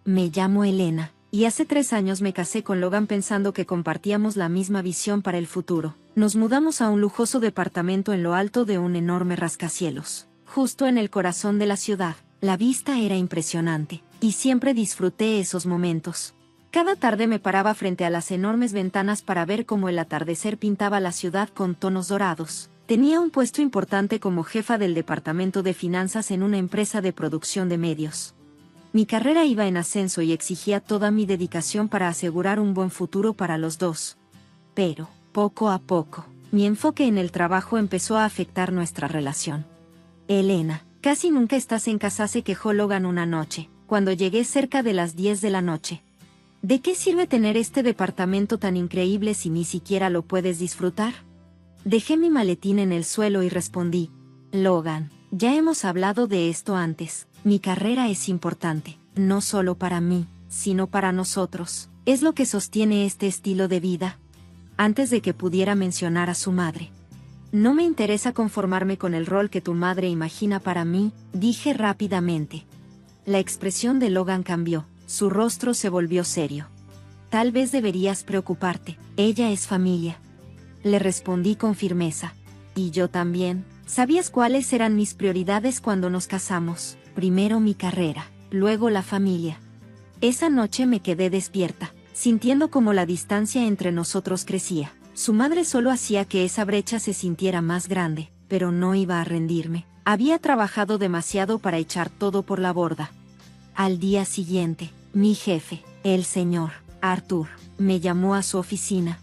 me llamo Elena, y hace 3 años me casé con Logan pensando que compartíamos la misma visión para el futuro. Nos mudamos a un lujoso departamento en lo alto de un enorme rascacielos, justo en el corazón de la ciudad. La vista era impresionante, y siempre disfruté esos momentos. Cada tarde me paraba frente a las enormes ventanas para ver cómo el atardecer pintaba la ciudad con tonos dorados. Tenía un puesto importante como jefa del departamento de finanzas en una empresa de producción de medios. Mi carrera iba en ascenso y exigía toda mi dedicación para asegurar un buen futuro para los dos. Pero, poco a poco, mi enfoque en el trabajo empezó a afectar nuestra relación. Elena, casi nunca estás en casa, se quejó Logan una noche, cuando llegué cerca de las 10 de la noche. ¿De qué sirve tener este departamento tan increíble si ni siquiera lo puedes disfrutar? Dejé mi maletín en el suelo y respondí, Logan, ya hemos hablado de esto antes. Mi carrera es importante, no solo para mí, sino para nosotros. Es lo que sostiene este estilo de vida. Antes de que pudiera mencionar a su madre. No me interesa conformarme con el rol que tu madre imagina para mí, dije rápidamente. La expresión de Logan cambió, su rostro se volvió serio. Tal vez deberías preocuparte, ella es familia. Le respondí con firmeza. Y yo también. ¿Sabías cuáles eran mis prioridades cuando nos casamos? Primero mi carrera, luego la familia. Esa noche me quedé despierta, sintiendo como la distancia entre nosotros crecía. Su madre solo hacía que esa brecha se sintiera más grande, pero no iba a rendirme. Había trabajado demasiado para echar todo por la borda. Al día siguiente, mi jefe, el señor Arthur, me llamó a su oficina.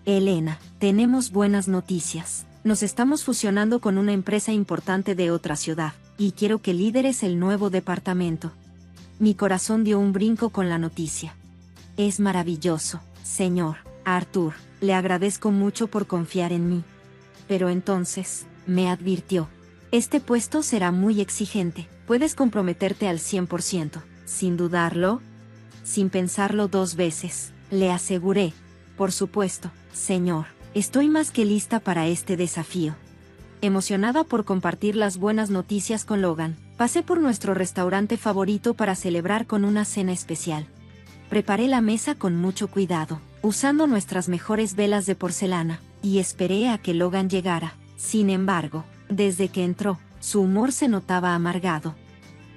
Elena, tenemos buenas noticias. Nos estamos fusionando con una empresa importante de otra ciudad, y quiero que lideres el nuevo departamento. Mi corazón dio un brinco con la noticia. Es maravilloso, señor Arthur, le agradezco mucho por confiar en mí. Pero entonces, me advirtió, este puesto será muy exigente, puedes comprometerte al 100%, sin dudarlo. Sin pensarlo 2 veces, le aseguré, por supuesto, señor, estoy más que lista para este desafío. Emocionada por compartir las buenas noticias con Logan, pasé por nuestro restaurante favorito para celebrar con una cena especial. Preparé la mesa con mucho cuidado, usando nuestras mejores velas de porcelana, y esperé a que Logan llegara. Sin embargo, desde que entró, su humor se notaba amargado.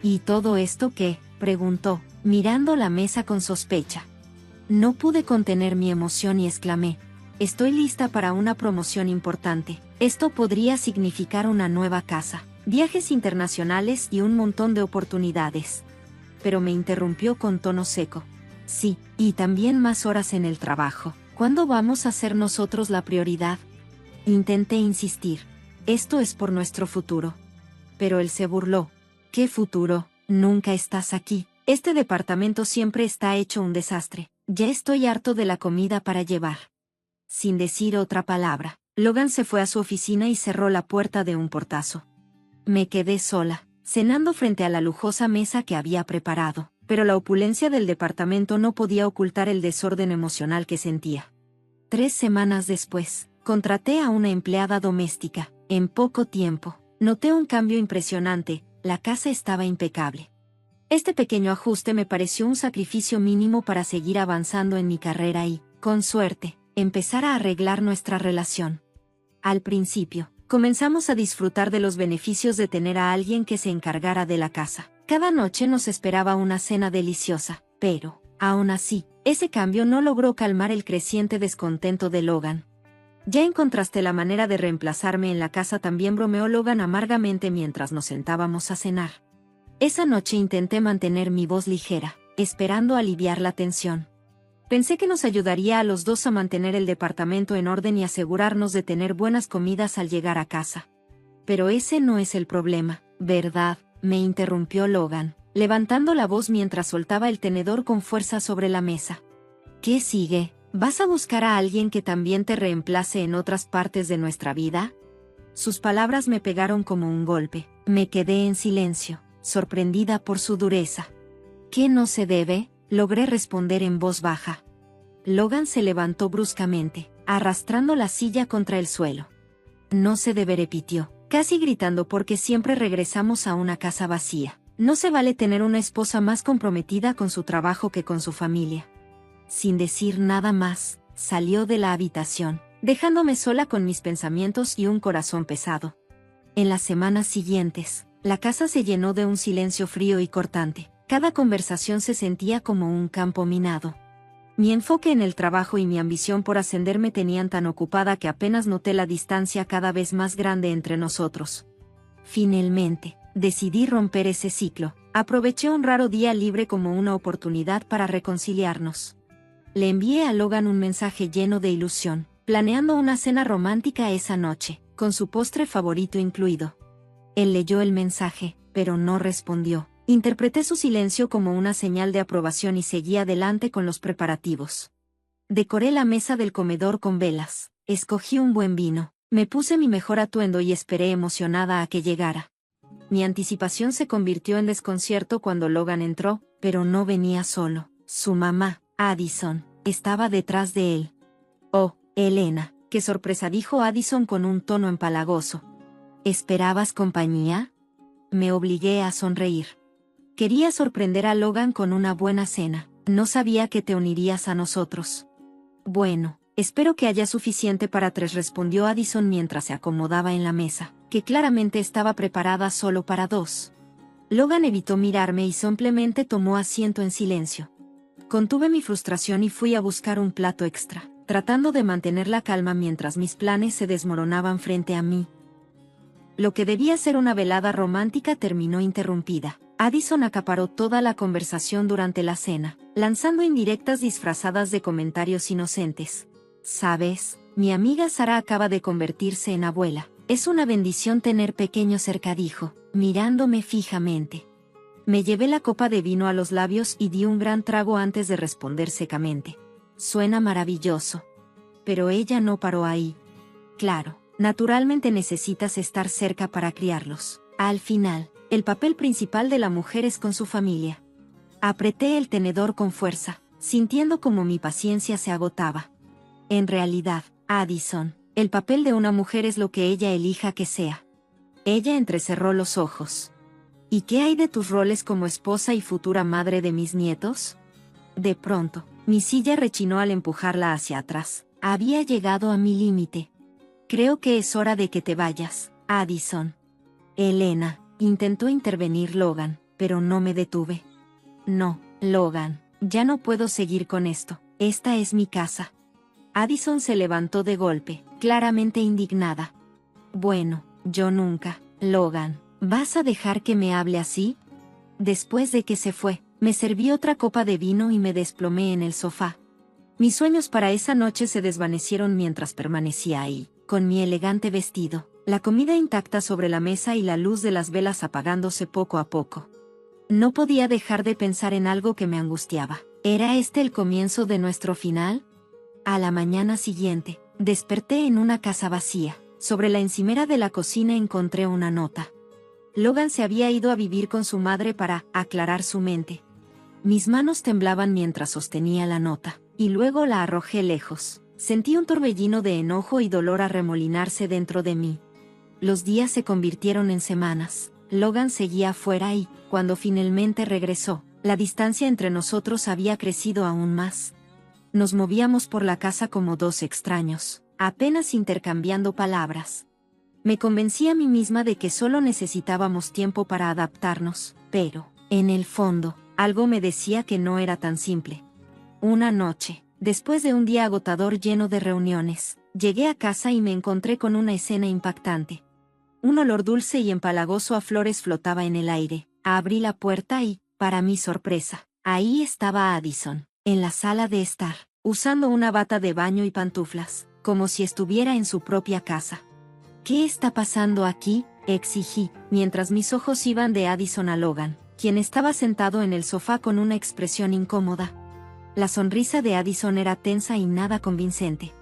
¿Y todo esto qué?, preguntó, mirando la mesa con sospecha. No pude contener mi emoción y exclamé, estoy lista para una promoción importante. Esto podría significar una nueva casa, viajes internacionales y un montón de oportunidades. Pero me interrumpió con tono seco. Sí, y también más horas en el trabajo. ¿Cuándo vamos a ser nosotros la prioridad? Intenté insistir. Esto es por nuestro futuro. Pero él se burló. ¿Qué futuro? Nunca estás aquí. Este departamento siempre está hecho un desastre. Ya estoy harto de la comida para llevar. Sin decir otra palabra, Logan se fue a su oficina y cerró la puerta de un portazo. Me quedé sola, cenando frente a la lujosa mesa que había preparado, pero la opulencia del departamento no podía ocultar el desorden emocional que sentía. 3 semanas después, contraté a una empleada doméstica. En poco tiempo, noté un cambio impresionante, la casa estaba impecable. Este pequeño ajuste me pareció un sacrificio mínimo para seguir avanzando en mi carrera y, con suerte, empezar a arreglar nuestra relación. Al principio, comenzamos a disfrutar de los beneficios de tener a alguien que se encargara de la casa. Cada noche nos esperaba una cena deliciosa, pero, aún así, ese cambio no logró calmar el creciente descontento de Logan. Ya encontraste la manera de reemplazarme en la casa, también bromeó Logan amargamente mientras nos sentábamos a cenar. Esa noche intenté mantener mi voz ligera, esperando aliviar la tensión. Pensé que nos ayudaría a los dos a mantener el departamento en orden y asegurarnos de tener buenas comidas al llegar a casa. Pero ese no es el problema, ¿verdad?, me interrumpió Logan, levantando la voz mientras soltaba el tenedor con fuerza sobre la mesa. ¿Qué sigue? ¿Vas a buscar a alguien que también te reemplace en otras partes de nuestra vida? Sus palabras me pegaron como un golpe. Me quedé en silencio, sorprendida por su dureza. ¿Qué no se debe?, logré responder en voz baja. Logan se levantó bruscamente, arrastrando la silla contra el suelo. No se debe, repitió, casi gritando, porque siempre regresamos a una casa vacía. No se vale tener una esposa más comprometida con su trabajo que con su familia. Sin decir nada más, salió de la habitación, dejándome sola con mis pensamientos y un corazón pesado. En las semanas siguientes, la casa se llenó de un silencio frío y cortante. Cada conversación se sentía como un campo minado. Mi enfoque en el trabajo y mi ambición por ascender me tenían tan ocupada que apenas noté la distancia cada vez más grande entre nosotros. Finalmente, decidí romper ese ciclo. Aproveché un raro día libre como una oportunidad para reconciliarnos. Le envié a Logan un mensaje lleno de ilusión, planeando una cena romántica esa noche, con su postre favorito incluido. Él leyó el mensaje, pero no respondió. Interpreté su silencio como una señal de aprobación y seguí adelante con los preparativos. Decoré la mesa del comedor con velas, escogí un buen vino, me puse mi mejor atuendo y esperé emocionada a que llegara. Mi anticipación se convirtió en desconcierto cuando Logan entró, pero no venía solo. Su mamá, Addison, estaba detrás de él. «Oh, Elena, qué sorpresa», dijo Addison con un tono empalagoso. «¿Esperabas compañía?» Me obligué a sonreír. Quería sorprender a Logan con una buena cena. No sabía que te unirías a nosotros. Bueno, espero que haya suficiente para tres, respondió Addison mientras se acomodaba en la mesa, que claramente estaba preparada solo para dos. Logan evitó mirarme y simplemente tomó asiento en silencio. Contuve mi frustración y fui a buscar un plato extra, tratando de mantener la calma mientras mis planes se desmoronaban frente a mí. Lo que debía ser una velada romántica terminó interrumpida. Addison acaparó toda la conversación durante la cena, lanzando indirectas disfrazadas de comentarios inocentes. «¿Sabes? Mi amiga Sara acaba de convertirse en abuela. Es una bendición tener pequeños cerca», dijo, mirándome fijamente. Me llevé la copa de vino a los labios y di un gran trago antes de responder secamente. «Suena maravilloso». Pero ella no paró ahí. «Claro, naturalmente necesitas estar cerca para criarlos. Al final, el papel principal de la mujer es con su familia». Apreté el tenedor con fuerza, sintiendo como mi paciencia se agotaba. «En realidad, Addison, el papel de una mujer es lo que ella elija que sea». Ella entrecerró los ojos. «¿Y qué hay de tus roles como esposa y futura madre de mis nietos?» De pronto, mi silla rechinó al empujarla hacia atrás. Había llegado a mi límite. «Creo que es hora de que te vayas, Addison». «Elena», intentó intervenir Logan, pero no me detuve. «No, Logan, ya no puedo seguir con esto. Esta es mi casa». Addison se levantó de golpe, claramente indignada. «Bueno, yo nunca, Logan. ¿Vas a dejar que me hable así?» Después de que se fue, me serví otra copa de vino y me desplomé en el sofá. Mis sueños para esa noche se desvanecieron mientras permanecía ahí, con mi elegante vestido, la comida intacta sobre la mesa y la luz de las velas apagándose poco a poco. No podía dejar de pensar en algo que me angustiaba. ¿Era este el comienzo de nuestro final? A la mañana siguiente, desperté en una casa vacía. Sobre la encimera de la cocina encontré una nota. Logan se había ido a vivir con su madre para aclarar su mente. Mis manos temblaban mientras sostenía la nota, y luego la arrojé lejos. Sentí un torbellino de enojo y dolor arremolinarse dentro de mí. Los días se convirtieron en semanas. Logan seguía afuera y, cuando finalmente regresó, la distancia entre nosotros había crecido aún más. Nos movíamos por la casa como dos extraños, apenas intercambiando palabras. Me convencí a mí misma de que solo necesitábamos tiempo para adaptarnos, pero, en el fondo, algo me decía que no era tan simple. Una noche, después de un día agotador lleno de reuniones, llegué a casa y me encontré con una escena impactante. Un olor dulce y empalagoso a flores flotaba en el aire. Abrí la puerta y, para mi sorpresa, ahí estaba Addison, en la sala de estar, usando una bata de baño y pantuflas, como si estuviera en su propia casa. «¿Qué está pasando aquí?», exigí, mientras mis ojos iban de Addison a Logan, quien estaba sentado en el sofá con una expresión incómoda. La sonrisa de Addison era tensa y nada convincente.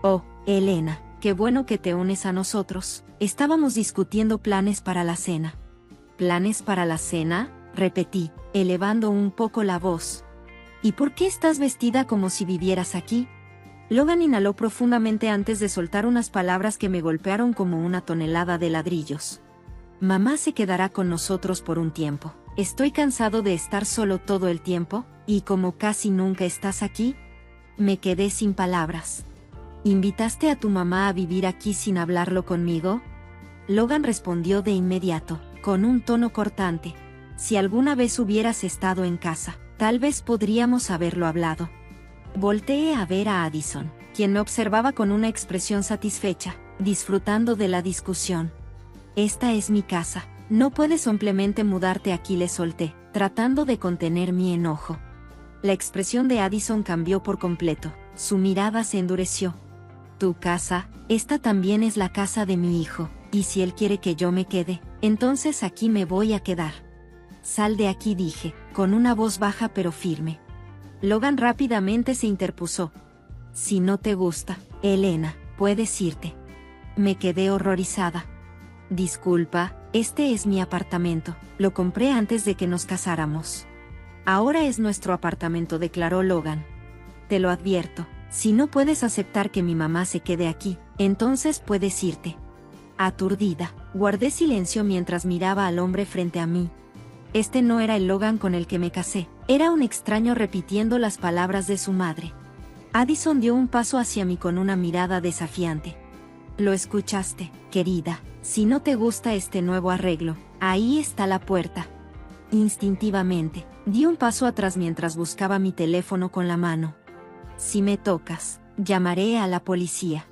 «Oh, Elena, qué bueno que te unes a nosotros. Estábamos discutiendo planes para la cena». «¿Planes para la cena?», repetí, elevando un poco la voz. «¿Y por qué estás vestida como si vivieras aquí?». Logan inhaló profundamente antes de soltar unas palabras que me golpearon como una tonelada de ladrillos. «Mamá se quedará con nosotros por un tiempo. Estoy cansado de estar solo todo el tiempo, y como casi nunca estás aquí, me quedé sin palabras. ¿Invitaste a tu mamá a vivir aquí sin hablarlo conmigo? Logan respondió de inmediato, con un tono cortante. Si alguna vez hubieras estado en casa, tal vez podríamos haberlo hablado. Volteé a ver a Addison, quien me observaba con una expresión satisfecha, disfrutando de la discusión. Esta es mi casa, no puedes simplemente mudarte aquí, le solté, tratando de contener mi enojo. La expresión de Addison cambió por completo, su mirada se endureció. Tu casa, esta también es la casa de mi hijo, y si él quiere que yo me quede, entonces aquí me voy a quedar. Sal de aquí, dije, con una voz baja pero firme. Logan rápidamente se interpuso. Si no te gusta, Elena, puedes irte. Me quedé horrorizada. Disculpa, este es mi apartamento, lo compré antes de que nos casáramos. Ahora es nuestro apartamento, declaró Logan. Te lo advierto, si no puedes aceptar que mi mamá se quede aquí, entonces puedes irte. Aturdida, guardé silencio mientras miraba al hombre frente a mí. Este no era el Logan con el que me casé, era un extraño repitiendo las palabras de su madre. Addison dio un paso hacia mí con una mirada desafiante. Lo escuchaste, querida, si no te gusta este nuevo arreglo, ahí está la puerta. Instintivamente, di un paso atrás mientras buscaba mi teléfono con la mano. Si me tocas, llamaré a la policía.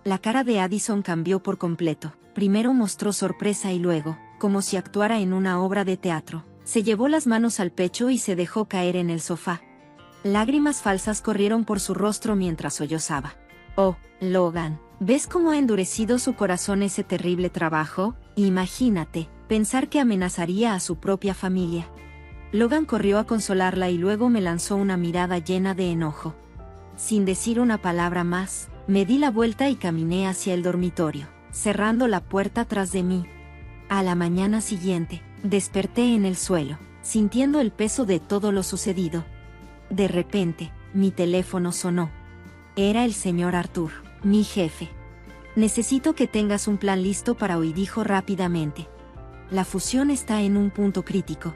La cara de Addison cambió por completo. Primero mostró sorpresa y luego, como si actuara en una obra de teatro, se llevó las manos al pecho y se dejó caer en el sofá. Lágrimas falsas corrieron por su rostro mientras sollozaba. Oh, Logan, ¿ves cómo ha endurecido su corazón ese terrible trabajo? Imagínate, pensar que amenazaría a su propia familia. Logan corrió a consolarla y luego me lanzó una mirada llena de enojo. Sin decir una palabra más, me di la vuelta y caminé hacia el dormitorio, cerrando la puerta tras de mí. A la mañana siguiente, desperté en el suelo, sintiendo el peso de todo lo sucedido. De repente, mi teléfono sonó. Era el señor Arthur, mi jefe. Necesito que tengas un plan listo para hoy, dijo rápidamente. La fusión está en un punto crítico.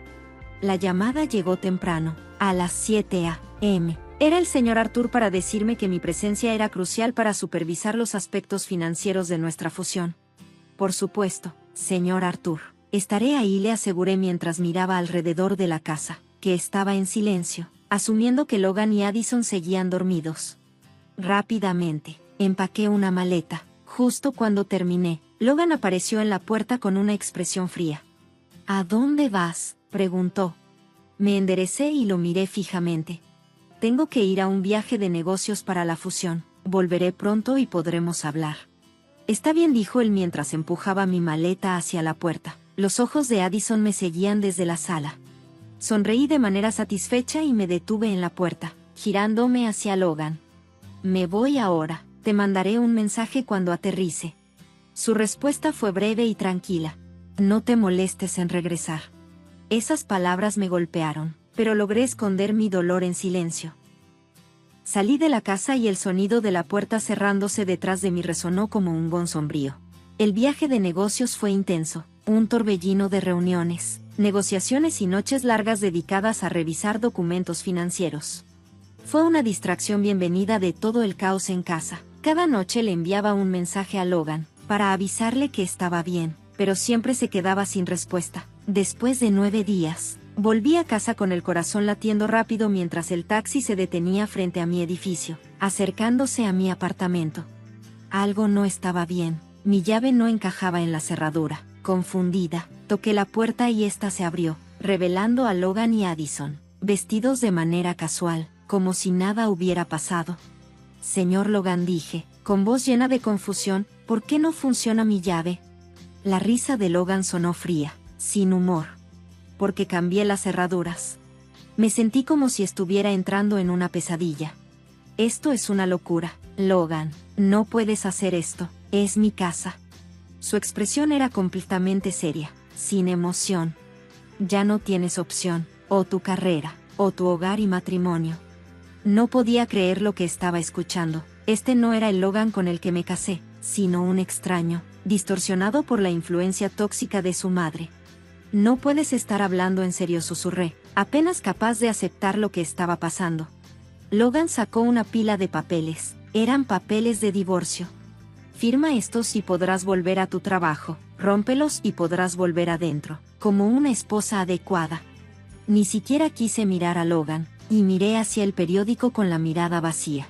La llamada llegó temprano, a las 7 a.m. Era el señor Arthur para decirme que mi presencia era crucial para supervisar los aspectos financieros de nuestra fusión. Por supuesto, señor Arthur, estaré ahí, le aseguré mientras miraba alrededor de la casa, que estaba en silencio, asumiendo que Logan y Addison seguían dormidos. Rápidamente, empaqué una maleta. Justo cuando terminé, Logan apareció en la puerta con una expresión fría. ¿A dónde vas?, preguntó. Me enderecé y lo miré fijamente. Tengo que ir a un viaje de negocios para la fusión. Volveré pronto y podremos hablar. Está bien, dijo él mientras empujaba mi maleta hacia la puerta. Los ojos de Addison me seguían desde la sala. Sonreí de manera satisfecha y me detuve en la puerta, girándome hacia Logan. Me voy ahora, te mandaré un mensaje cuando aterrice. Su respuesta fue breve y tranquila. No te molestes en regresar. Esas palabras me golpearon, pero logré esconder mi dolor en silencio. Salí de la casa y el sonido de la puerta cerrándose detrás de mí resonó como un gong sombrío. El viaje de negocios fue intenso, un torbellino de reuniones, negociaciones y noches largas dedicadas a revisar documentos financieros. Fue una distracción bienvenida de todo el caos en casa. Cada noche le enviaba un mensaje a Logan, para avisarle que estaba bien, pero siempre se quedaba sin respuesta. Después de 9 días, volví a casa con el corazón latiendo rápido mientras el taxi se detenía frente a mi edificio, acercándose a mi apartamento. Algo no estaba bien, mi llave no encajaba en la cerradura. Confundida, toqué la puerta y ésta se abrió, revelando a Logan y Addison, vestidos de manera casual, como si nada hubiera pasado. Señor Logan, dije, con voz llena de confusión, ¿por qué no funciona mi llave? La risa de Logan sonó fría, sin humor. Porque cambié las cerraduras. Me sentí como si estuviera entrando en una pesadilla. Esto es una locura, Logan, no puedes hacer esto, es mi casa. Su expresión era completamente seria, sin emoción. Ya no tienes opción, o tu carrera, o tu hogar y matrimonio. No podía creer lo que estaba escuchando. Este no era el Logan con el que me casé, sino un extraño, distorsionado por la influencia tóxica de su madre. No puedes estar hablando en serio, susurré, apenas capaz de aceptar lo que estaba pasando. Logan sacó una pila de papeles. Eran papeles de divorcio. Firma estos y podrás volver a tu trabajo. Rómpelos y podrás volver adentro, como una esposa adecuada. Ni siquiera quise mirar a Logan, y miré hacia el periódico con la mirada vacía.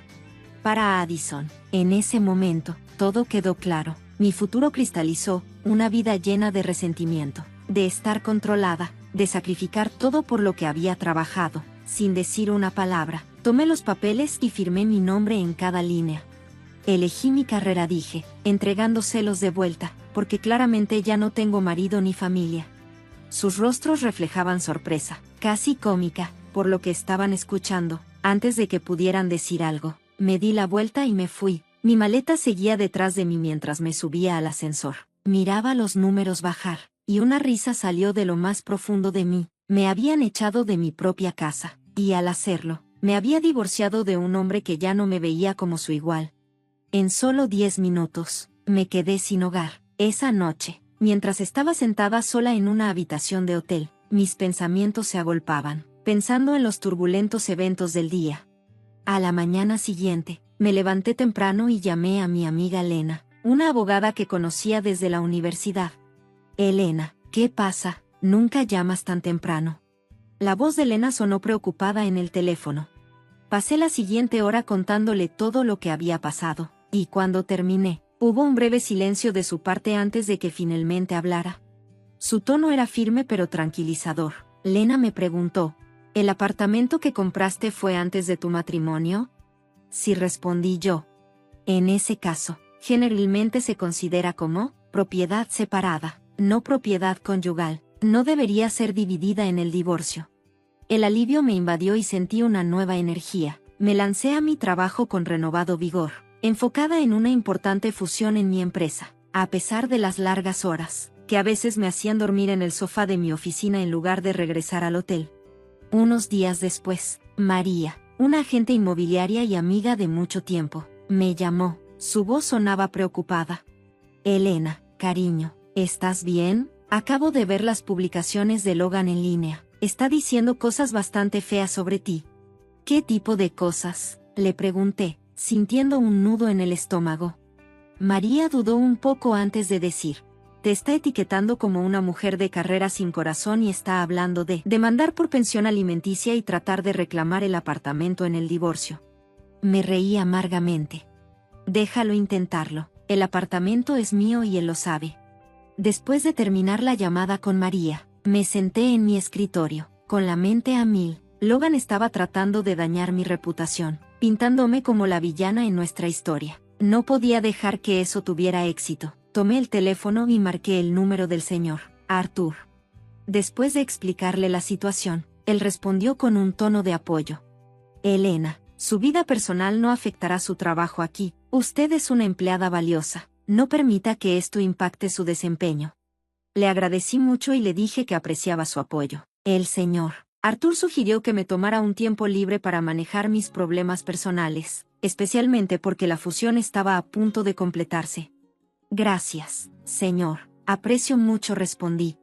Para Addison, en ese momento, todo quedó claro. Mi futuro cristalizó, una vida llena de resentimiento, de estar controlada, de sacrificar todo por lo que había trabajado, sin decir una palabra. Tomé los papeles y firmé mi nombre en cada línea. Elegí mi carrera, dije, entregándoselos de vuelta, porque claramente ya no tengo marido ni familia. Sus rostros reflejaban sorpresa, casi cómica, por lo que estaban escuchando. Antes de que pudieran decir algo, me di la vuelta y me fui. Mi maleta seguía detrás de mí mientras me subía al ascensor. Miraba los números bajar, y una risa salió de lo más profundo de mí. Me habían echado de mi propia casa, y al hacerlo, me había divorciado de un hombre que ya no me veía como su igual. En solo 10 minutos, me quedé sin hogar. Esa noche, mientras estaba sentada sola en una habitación de hotel, mis pensamientos se agolpaban, pensando en los turbulentos eventos del día. A la mañana siguiente, me levanté temprano y llamé a mi amiga Elena, una abogada que conocía desde la universidad. Elena, ¿qué pasa? Nunca llamas tan temprano. La voz de Elena sonó preocupada en el teléfono. Pasé la siguiente hora contándole todo lo que había pasado, y cuando terminé, hubo un breve silencio de su parte antes de que finalmente hablara. Su tono era firme pero tranquilizador. Lena me preguntó, ¿el apartamento que compraste fue antes de tu matrimonio? Sí, respondí yo. En ese caso, generalmente se considera como propiedad separada, no propiedad conyugal. No debería ser dividida en el divorcio. El alivio me invadió y sentí una nueva energía. Me lancé a mi trabajo con renovado vigor, enfocada en una importante fusión en mi empresa, a pesar de las largas horas, que a veces me hacían dormir en el sofá de mi oficina en lugar de regresar al hotel. Unos días después, María, una agente inmobiliaria y amiga de mucho tiempo, me llamó. Su voz sonaba preocupada. Elena, cariño, ¿estás bien? Acabo de ver las publicaciones de Logan en línea. Está diciendo cosas bastante feas sobre ti. ¿Qué tipo de cosas?, le pregunté, sintiendo un nudo en el estómago. María dudó un poco antes de decir, te está etiquetando como una mujer de carrera sin corazón y está hablando de demandar por pensión alimenticia y tratar de reclamar el apartamento en el divorcio. Me reí amargamente. Déjalo intentarlo, el apartamento es mío y él lo sabe. Después de terminar la llamada con María, me senté en mi escritorio, con la mente a mil. Logan estaba tratando de dañar mi reputación, pintándome como la villana en nuestra historia. No podía dejar que eso tuviera éxito. Tomé el teléfono y marqué el número del señor Arthur. Después de explicarle la situación, él respondió con un tono de apoyo. Elena, su vida personal no afectará su trabajo aquí. Usted es una empleada valiosa. No permita que esto impacte su desempeño. Le agradecí mucho y le dije que apreciaba su apoyo. El señor Arthur sugirió que me tomara un tiempo libre para manejar mis problemas personales, especialmente porque la fusión estaba a punto de completarse. Gracias, señor. Aprecio mucho, respondí.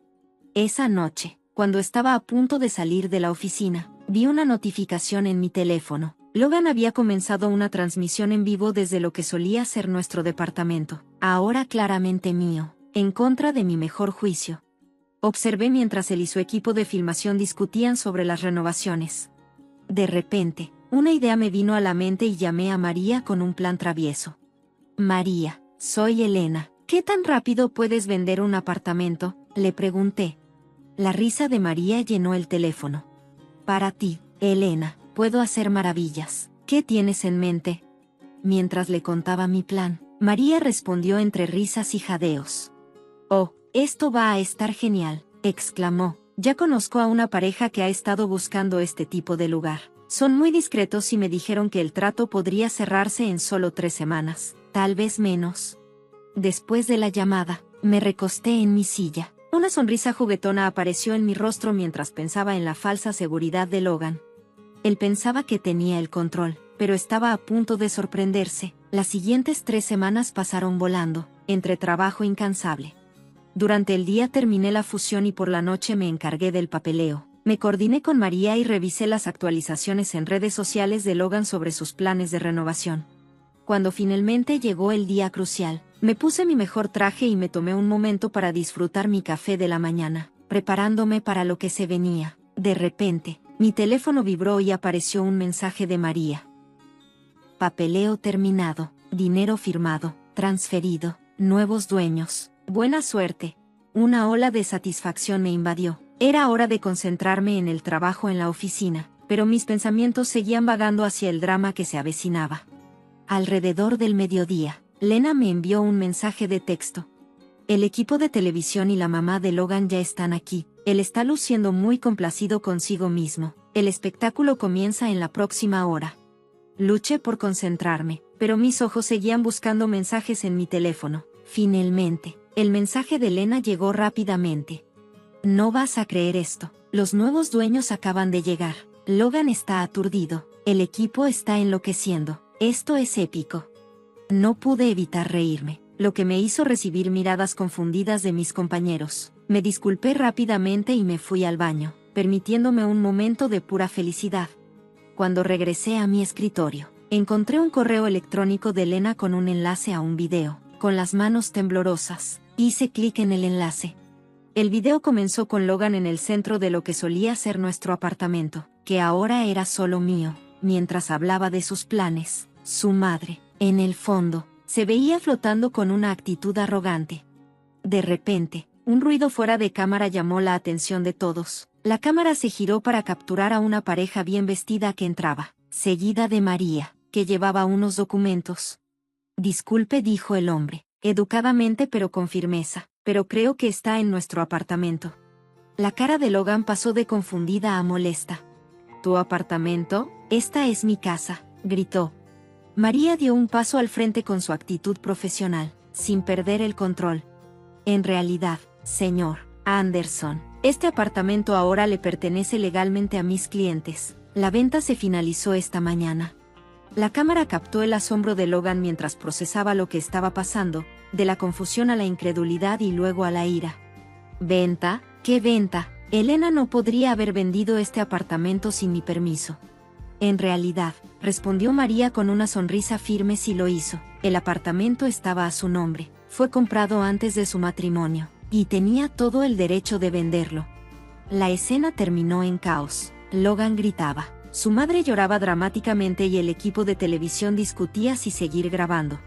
Esa noche, cuando estaba a punto de salir de la oficina, vi una notificación en mi teléfono. Logan había comenzado una transmisión en vivo desde lo que solía ser nuestro departamento, ahora claramente mío, en contra de mi mejor juicio. Observé mientras él y su equipo de filmación discutían sobre las renovaciones. De repente, una idea me vino a la mente y llamé a María con un plan travieso. María, soy Elena. ¿Qué tan rápido puedes vender un apartamento?, le pregunté. La risa de María llenó el teléfono. Para ti, Elena, puedo hacer maravillas. ¿Qué tienes en mente? Mientras le contaba mi plan, María respondió entre risas y jadeos. Oh, esto va a estar genial, exclamó. Ya conozco a una pareja que ha estado buscando este tipo de lugar. Son muy discretos y me dijeron que el trato podría cerrarse en solo 3 semanas, tal vez menos. Después de la llamada, me recosté en mi silla. Una sonrisa juguetona apareció en mi rostro mientras pensaba en la falsa seguridad de Logan. Él pensaba que tenía el control, pero estaba a punto de sorprenderse. Las siguientes 3 semanas pasaron volando, entre trabajo incansable. Durante el día terminé la fusión y por la noche me encargué del papeleo. Me coordiné con María y revisé las actualizaciones en redes sociales de Logan sobre sus planes de renovación. Cuando finalmente llegó el día crucial, me puse mi mejor traje y me tomé un momento para disfrutar mi café de la mañana, preparándome para lo que se venía. De repente, mi teléfono vibró y apareció un mensaje de María. Papeleo terminado, dinero firmado, transferido, nuevos dueños, buena suerte. Una ola de satisfacción me invadió. Era hora de concentrarme en el trabajo en la oficina, pero mis pensamientos seguían vagando hacia el drama que se avecinaba. Alrededor del mediodía, Lena me envió un mensaje de texto. El equipo de televisión y la mamá de Logan ya están aquí. Él está luciendo muy complacido consigo mismo. El espectáculo comienza en la próxima hora. Luché por concentrarme, pero mis ojos seguían buscando mensajes en mi teléfono. Finalmente, el mensaje de Lena llegó rápidamente. No vas a creer esto. Los nuevos dueños acaban de llegar. Logan está aturdido. El equipo está enloqueciendo. Esto es épico. No pude evitar reírme, lo que me hizo recibir miradas confundidas de mis compañeros. Me disculpé rápidamente y me fui al baño, permitiéndome un momento de pura felicidad. Cuando regresé a mi escritorio, encontré un correo electrónico de Lena con un enlace a un video. Con las manos temblorosas, hice clic en el enlace. El video comenzó con Logan en el centro de lo que solía ser nuestro apartamento, que ahora era solo mío, mientras hablaba de sus planes. Su madre, en el fondo, se veía flotando con una actitud arrogante. De repente, un ruido fuera de cámara llamó la atención de todos. La cámara se giró para capturar a una pareja bien vestida que entraba, seguida de María, que llevaba unos documentos. Disculpe, dijo el hombre, educadamente pero con firmeza, pero creo que está en nuestro apartamento. La cara de Logan pasó de confundida a molesta. ¿Tu apartamento? Esta es mi casa, gritó. María dio un paso al frente con su actitud profesional, sin perder el control. En realidad, señor Anderson, este apartamento ahora le pertenece legalmente a mis clientes. La venta se finalizó esta mañana. La cámara captó el asombro de Logan mientras procesaba lo que estaba pasando, de la confusión a la incredulidad y luego a la ira. ¿Venta? ¿Qué venta? Elena no podría haber vendido este apartamento sin mi permiso. En realidad, respondió María con una sonrisa firme, si lo hizo. El apartamento estaba a su nombre, fue comprado antes de su matrimonio, y tenía todo el derecho de venderlo. La escena terminó en caos. Logan gritaba. Su madre lloraba dramáticamente y el equipo de televisión discutía si seguir grabando.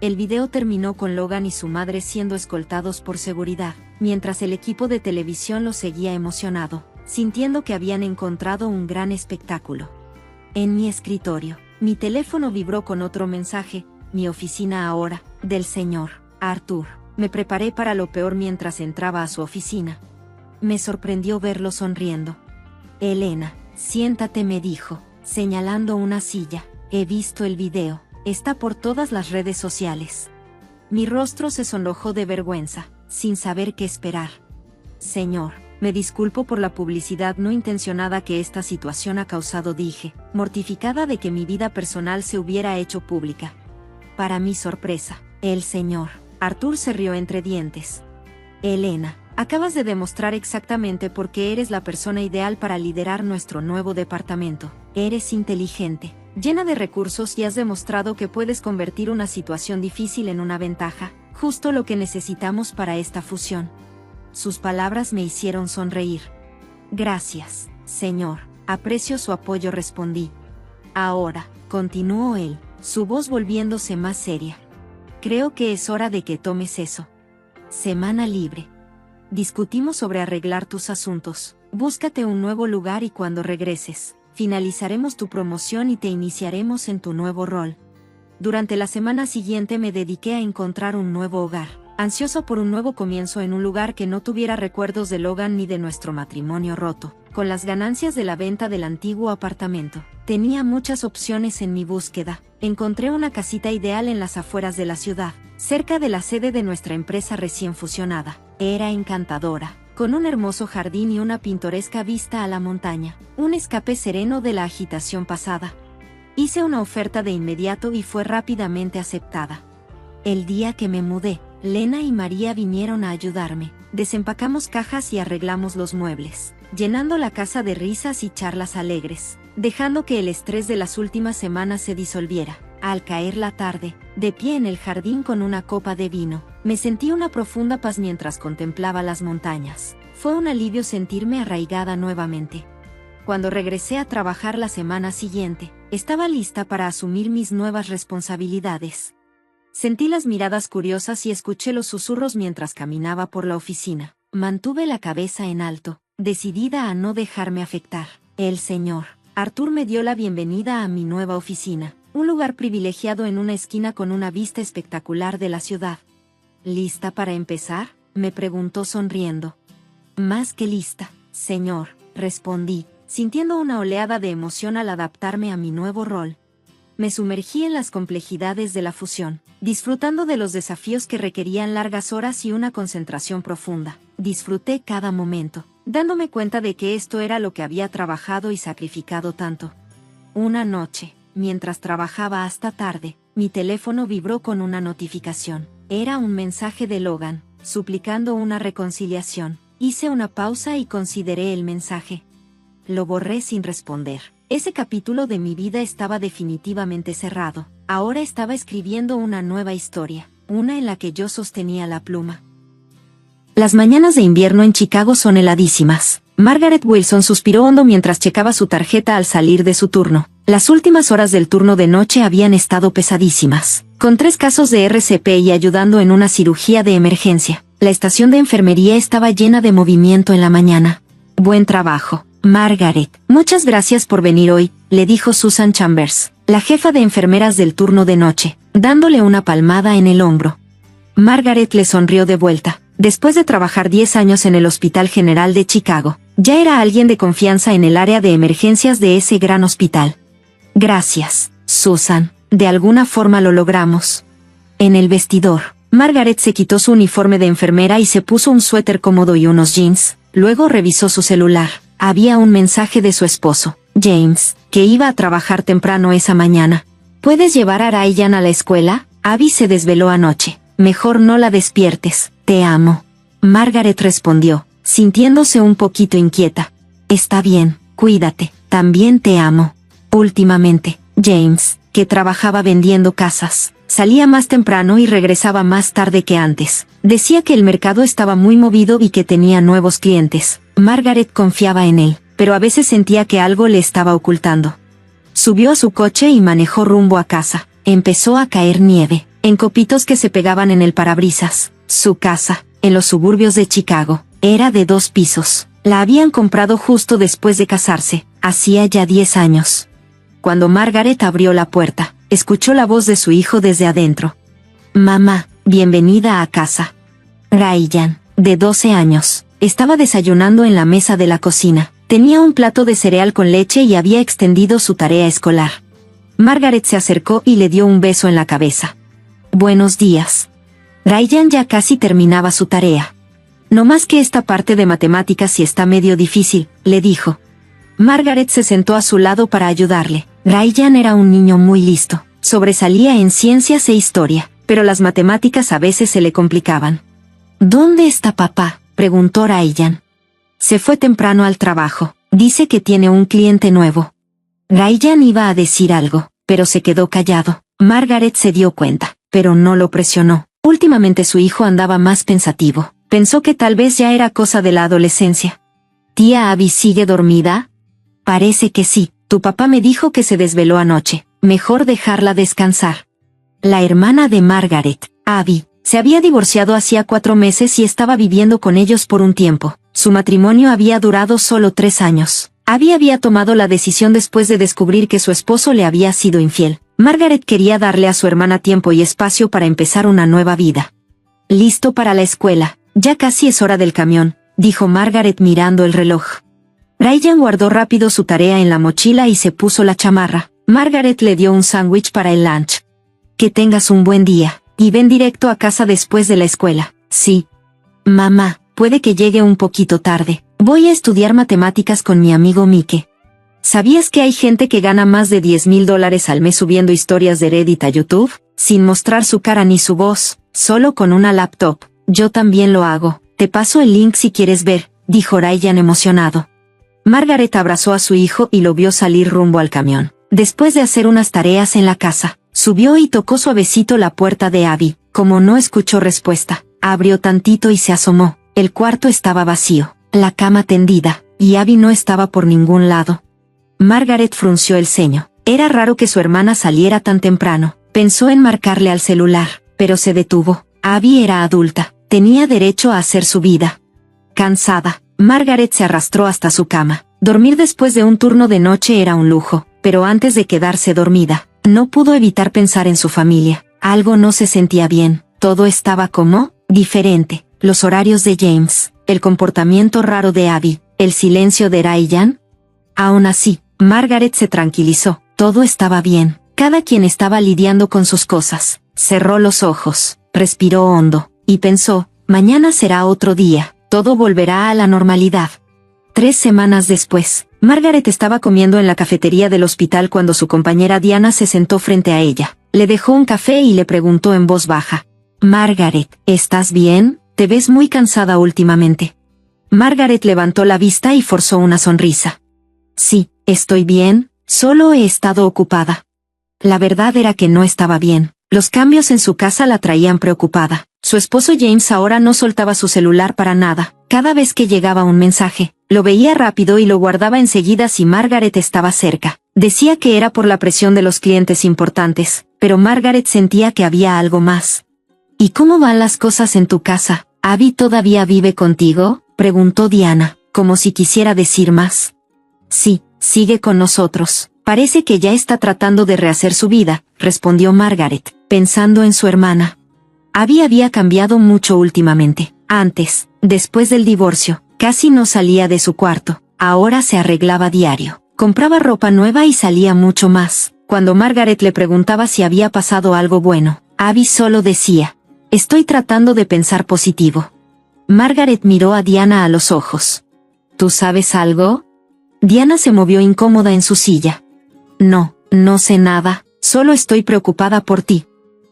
El video terminó con Logan y su madre siendo escoltados por seguridad, mientras el equipo de televisión lo seguía emocionado, sintiendo que habían encontrado un gran espectáculo. En mi escritorio, mi teléfono vibró con otro mensaje: mi oficina ahora, del señor Arthur. Me preparé para lo peor mientras entraba a su oficina. Me sorprendió verlo sonriendo. Elena, siéntate, me dijo, señalando una silla. He visto el video. Está por todas las redes sociales. Mi rostro se sonrojó de vergüenza, sin saber qué esperar. Señor, me disculpo por la publicidad no intencionada que esta situación ha causado, dije, mortificada de que mi vida personal se hubiera hecho pública. Para mi sorpresa, el señor Arthur se rió entre dientes. Elena, acabas de demostrar exactamente por qué eres la persona ideal para liderar nuestro nuevo departamento. Eres inteligente, llena de recursos y has demostrado que puedes convertir una situación difícil en una ventaja, justo lo que necesitamos para esta fusión. Sus palabras me hicieron sonreír. Gracias, señor, aprecio su apoyo, respondí. Ahora, continuó él, su voz volviéndose más seria. Creo que es hora de que tomes eso. Semana libre. Discutimos sobre arreglar tus asuntos. Búscate un nuevo lugar y cuando regreses, finalizaremos tu promoción y te iniciaremos en tu nuevo rol. Durante la semana siguiente me dediqué a encontrar un nuevo hogar, ansioso por un nuevo comienzo en un lugar que no tuviera recuerdos de Logan ni de nuestro matrimonio roto. Con las ganancias de la venta del antiguo apartamento, tenía muchas opciones en mi búsqueda. Encontré una casita ideal en las afueras de la ciudad, cerca de la sede de nuestra empresa recién fusionada. Era encantadora, con un hermoso jardín y una pintoresca vista a la montaña, un escape sereno de la agitación pasada. Hice una oferta de inmediato y fue rápidamente aceptada. El día que me mudé, Lena y María vinieron a ayudarme. Desempacamos cajas y arreglamos los muebles, llenando la casa de risas y charlas alegres, dejando que el estrés de las últimas semanas se disolviera. Al caer la tarde, de pie en el jardín con una copa de vino, me sentí una profunda paz mientras contemplaba las montañas. Fue un alivio sentirme arraigada nuevamente. Cuando regresé a trabajar la semana siguiente, estaba lista para asumir mis nuevas responsabilidades. Sentí las miradas curiosas y escuché los susurros mientras caminaba por la oficina. Mantuve la cabeza en alto, decidida a no dejarme afectar. El señor Arthur me dio la bienvenida a mi nueva oficina, un lugar privilegiado en una esquina con una vista espectacular de la ciudad. ¿Lista para empezar?, me preguntó sonriendo. Más que lista, señor, respondí, sintiendo una oleada de emoción al adaptarme a mi nuevo rol. Me sumergí en las complejidades de la fusión, disfrutando de los desafíos que requerían largas horas y una concentración profunda. Disfruté cada momento, dándome cuenta de que esto era lo que había trabajado y sacrificado tanto. Una noche, mientras trabajaba hasta tarde, mi teléfono vibró con una notificación. Era un mensaje de Logan, suplicando una reconciliación. Hice una pausa y consideré el mensaje. Lo borré sin responder. Ese capítulo de mi vida estaba definitivamente cerrado. Ahora estaba escribiendo una nueva historia, una en la que yo sostenía la pluma. Las mañanas de invierno en Chicago son heladísimas. Margaret Wilson suspiró hondo mientras checaba su tarjeta al salir de su turno. Las últimas horas del turno de noche habían estado pesadísimas, con 3 casos de RCP y ayudando en una cirugía de emergencia. La estación de enfermería estaba llena de movimiento en la mañana. Buen trabajo, Margaret. Muchas gracias por venir hoy, le dijo Susan Chambers, la jefa de enfermeras del turno de noche, dándole una palmada en el hombro. Margaret le sonrió de vuelta. Después de trabajar 10 años en el Hospital General de Chicago, ya era alguien de confianza en el área de emergencias de ese gran hospital. Gracias, Susan. De alguna forma lo logramos. En el vestidor, Margaret se quitó su uniforme de enfermera y se puso un suéter cómodo y unos jeans. Luego revisó su celular. Había un mensaje de su esposo, James, que iba a trabajar temprano esa mañana. ¿Puedes llevar a Ryan a la escuela? Abby se desveló anoche. Mejor no la despiertes. Te amo. Margaret respondió, sintiéndose un poquito inquieta. Está bien, cuídate. También te amo. Últimamente, James, que trabajaba vendiendo casas, salía más temprano y regresaba más tarde que antes. Decía que el mercado estaba muy movido y que tenía nuevos clientes. Margaret confiaba en él, pero a veces sentía que algo le estaba ocultando. Subió a su coche y manejó rumbo a casa. Empezó a caer nieve, en copitos que se pegaban en el parabrisas. Su casa, en los suburbios de Chicago, era de 2 pisos. La habían comprado justo después de casarse, hacía ya 10 años. Cuando Margaret abrió la puerta, escuchó la voz de su hijo desde adentro. Mamá, bienvenida a casa. Ryan, de 12 años, estaba desayunando en la mesa de la cocina. Tenía un plato de cereal con leche y había extendido su tarea escolar. Margaret se acercó y le dio un beso en la cabeza. Buenos días. Ryan ya casi terminaba su tarea. No más que esta parte de matemáticas sí está medio difícil, le dijo. Margaret se sentó a su lado para ayudarle. Ryan era un niño muy listo, sobresalía en ciencias e historia, pero las matemáticas a veces se le complicaban. ¿Dónde está papá?, preguntó Ryan. Se fue temprano al trabajo, dice que tiene un cliente nuevo. Ryan iba a decir algo, pero se quedó callado. Margaret se dio cuenta, pero no lo presionó. Últimamente su hijo andaba más pensativo. Pensó que tal vez ya era cosa de la adolescencia. ¿Tía Abby sigue dormida? Parece que sí. Tu papá me dijo que se desveló anoche. Mejor dejarla descansar. La hermana de Margaret, Abby, se había divorciado hacía 4 meses y estaba viviendo con ellos por un tiempo. Su matrimonio había durado solo 3 años. Abby había tomado la decisión después de descubrir que su esposo le había sido infiel. Margaret quería darle a su hermana tiempo y espacio para empezar una nueva vida. Listo para la escuela. Ya casi es hora del camión, dijo Margaret mirando el reloj. Ryan guardó rápido su tarea en la mochila y se puso la chamarra. Margaret le dio un sándwich para el lunch. Que tengas un buen día, y ven directo a casa después de la escuela. Sí. Mamá, puede que llegue un poquito tarde. Voy a estudiar matemáticas con mi amigo Mike. ¿Sabías que hay gente que gana más de $10,000 al mes subiendo historias de Reddit a YouTube, sin mostrar su cara ni su voz? Solo con una laptop. Yo también lo hago. Te paso el link si quieres ver, dijo Ryan emocionado. Margaret abrazó a su hijo y lo vio salir rumbo al camión. Después de hacer unas tareas en la casa, subió y tocó suavecito la puerta de Abby. Como no escuchó respuesta, abrió tantito y se asomó. El cuarto estaba vacío, la cama tendida, y Abby no estaba por ningún lado. Margaret frunció el ceño. Era raro que su hermana saliera tan temprano. Pensó en marcarle al celular, pero se detuvo. Abby era adulta, tenía derecho a hacer su vida. Cansada, Margaret se arrastró hasta su cama. Dormir después de un turno de noche era un lujo, pero antes de quedarse dormida, no pudo evitar pensar en su familia. Algo no se sentía bien, todo estaba como diferente. Los horarios de James, el comportamiento raro de Abby, el silencio de Ryan. Aún así, Margaret se tranquilizó, todo estaba bien. Cada quien estaba lidiando con sus cosas. Cerró los ojos, respiró hondo, y pensó, mañana será otro día, todo volverá a la normalidad. 3 semanas después, Margaret estaba comiendo en la cafetería del hospital cuando su compañera Diana se sentó frente a ella. Le dejó un café y le preguntó en voz baja. Margaret, ¿estás bien? Te ves muy cansada últimamente. Margaret levantó la vista y forzó una sonrisa. Sí, estoy bien, solo he estado ocupada. La verdad era que no estaba bien. Los cambios en su casa la traían preocupada. Su esposo James ahora no soltaba su celular para nada. Cada vez que llegaba un mensaje, lo veía rápido y lo guardaba enseguida si Margaret estaba cerca. Decía que era por la presión de los clientes importantes, pero Margaret sentía que había algo más. ¿Y cómo van las cosas en tu casa? ¿Abby todavía vive contigo?, preguntó Diana, como si quisiera decir más. Sí, sigue con nosotros. Parece que ya está tratando de rehacer su vida, respondió Margaret, pensando en su hermana. Abby había cambiado mucho últimamente. Antes, después del divorcio, casi no salía de su cuarto. Ahora se arreglaba diario. Compraba ropa nueva y salía mucho más. Cuando Margaret le preguntaba si había pasado algo bueno, Abby solo decía, estoy tratando de pensar positivo. Margaret miró a Diana a los ojos. ¿Tú sabes algo? Diana se movió incómoda en su silla. No, no sé nada, solo estoy preocupada por ti.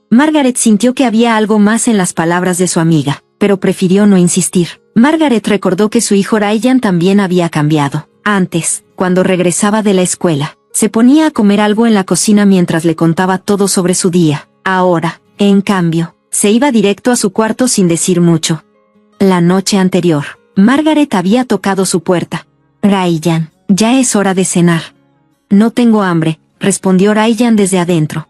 Margaret sintió que había algo más en las palabras de su amiga, pero prefirió no insistir. Margaret recordó que su hijo Ryan también había cambiado. Antes, cuando regresaba de la escuela, se ponía a comer algo en la cocina mientras le contaba todo sobre su día. Ahora, en cambio, se iba directo a su cuarto sin decir mucho. La noche anterior, Margaret había tocado su puerta. Ryan, ya es hora de cenar. No tengo hambre, respondió Ryan desde adentro.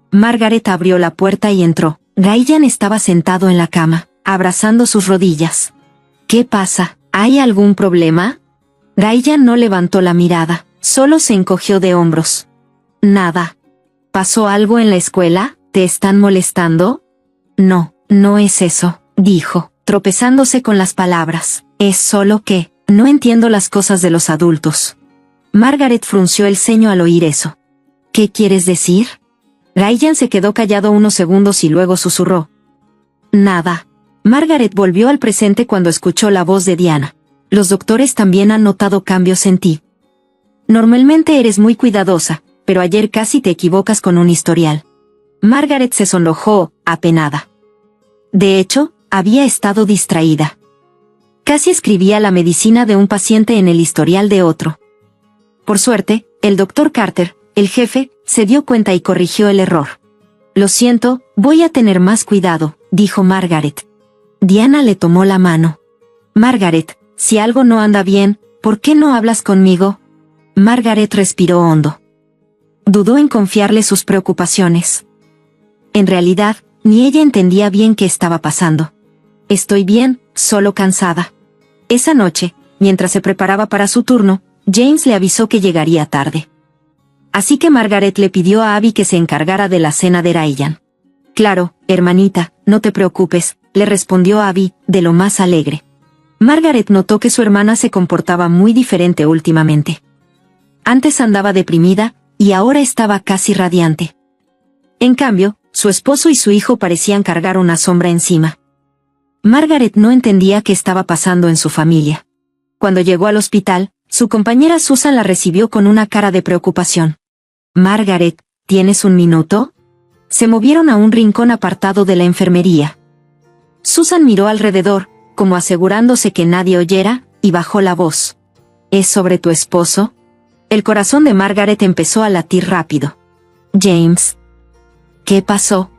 Margaret abrió la puerta y entró. Ryan estaba sentado en la cama, abrazando sus rodillas. ¿Qué pasa? ¿Hay algún problema? Ryan no levantó la mirada, solo se encogió de hombros. Nada. ¿Pasó algo en la escuela? ¿Te están molestando? No, no es eso, dijo, tropezándose con las palabras. Es solo que, no entiendo las cosas de los adultos. Margaret frunció el ceño al oír eso. ¿Qué quieres decir? Ryan se quedó callado unos segundos y luego susurró. Nada. Margaret volvió al presente cuando escuchó la voz de Diana. Los doctores también han notado cambios en ti. Normalmente eres muy cuidadosa, pero ayer casi te equivocas con un historial. Margaret se sonrojó, apenada. De hecho, había estado distraída. Casi escribía la medicina de un paciente en el historial de otro. Por suerte, el doctor Carter, el jefe, se dio cuenta y corrigió el error. Lo siento, voy a tener más cuidado, dijo Margaret. Diana le tomó la mano. Margaret, si algo no anda bien, ¿por qué no hablas conmigo? Margaret respiró hondo. Dudó en confiarle sus preocupaciones. En realidad, ni ella entendía bien qué estaba pasando. Estoy bien, solo cansada. Esa noche, mientras se preparaba para su turno, James le avisó que llegaría tarde. Así que Margaret le pidió a Abby que se encargara de la cena de Ryan. Claro, hermanita, no te preocupes, le respondió Abby, de lo más alegre. Margaret notó que su hermana se comportaba muy diferente últimamente. Antes andaba deprimida, y ahora estaba casi radiante. En cambio, su esposo y su hijo parecían cargar una sombra encima. Margaret no entendía qué estaba pasando en su familia. Cuando llegó al hospital, su compañera Susan la recibió con una cara de preocupación. Margaret, ¿tienes un minuto? Se movieron a un rincón apartado de la enfermería, Susan miró alrededor, como asegurándose que nadie oyera, y bajó la voz. ¿Es sobre tu esposo? El corazón de Margaret empezó a latir rápido. James. ¿Qué pasó?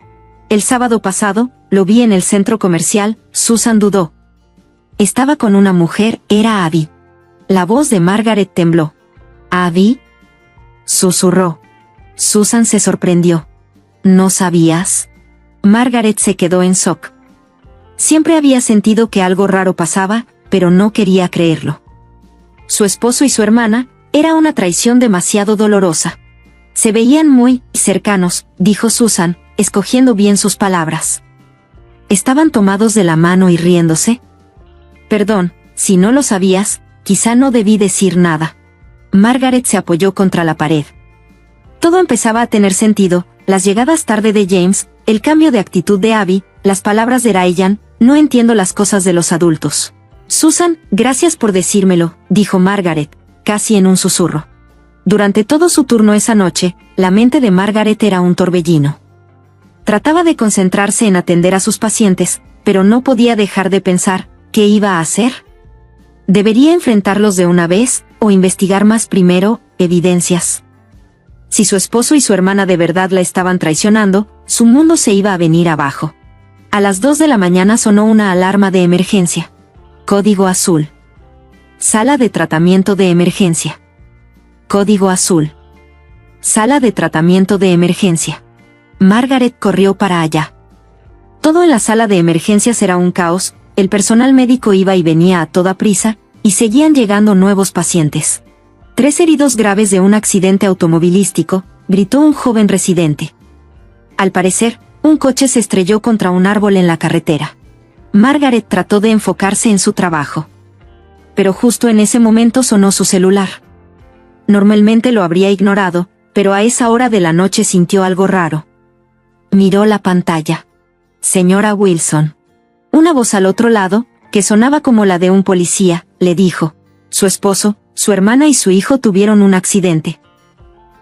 El sábado pasado, lo vi en el centro comercial. Susan dudó. Estaba con una mujer, era Abby. La voz de Margaret tembló. ¿Abby? Susurró. Susan se sorprendió. ¿No sabías? Margaret se quedó en shock. Siempre había sentido que algo raro pasaba, pero no quería creerlo. Su esposo y su hermana, era una traición demasiado dolorosa. Se veían muy cercanos, dijo Susan, escogiendo bien sus palabras. ¿Estaban tomados de la mano y riéndose? Perdón, si no lo sabías, quizá no debí decir nada. Margaret se apoyó contra la pared. Todo empezaba a tener sentido, las llegadas tarde de James, el cambio de actitud de Abby, las palabras de Ryan. No entiendo las cosas de los adultos. Susan, gracias por decírmelo, dijo Margaret, casi en un susurro. Durante todo su turno esa noche, la mente de Margaret era un torbellino. Trataba de concentrarse en atender a sus pacientes, pero no podía dejar de pensar, ¿qué iba a hacer? ¿Debería enfrentarlos de una vez, o investigar más primero, evidencias? Si su esposo y su hermana de verdad la estaban traicionando, su mundo se iba a venir abajo. A las 2 de la mañana sonó una alarma de emergencia. Código azul. Sala de tratamiento de emergencia. Código azul. Sala de tratamiento de emergencia. Margaret corrió para allá. Todo en la sala de emergencias era un caos, el personal médico iba y venía a toda prisa, y seguían llegando nuevos pacientes. 3 heridos graves de un accidente automovilístico, gritó un joven residente. Al parecer, un coche se estrelló contra un árbol en la carretera. Margaret trató de enfocarse en su trabajo. Pero justo en ese momento sonó su celular. Normalmente lo habría ignorado, pero a esa hora de la noche sintió algo raro. Miró la pantalla. Señora Wilson. Una voz al otro lado, que sonaba como la de un policía, le dijo. Su esposo, su hermana y su hijo tuvieron un accidente.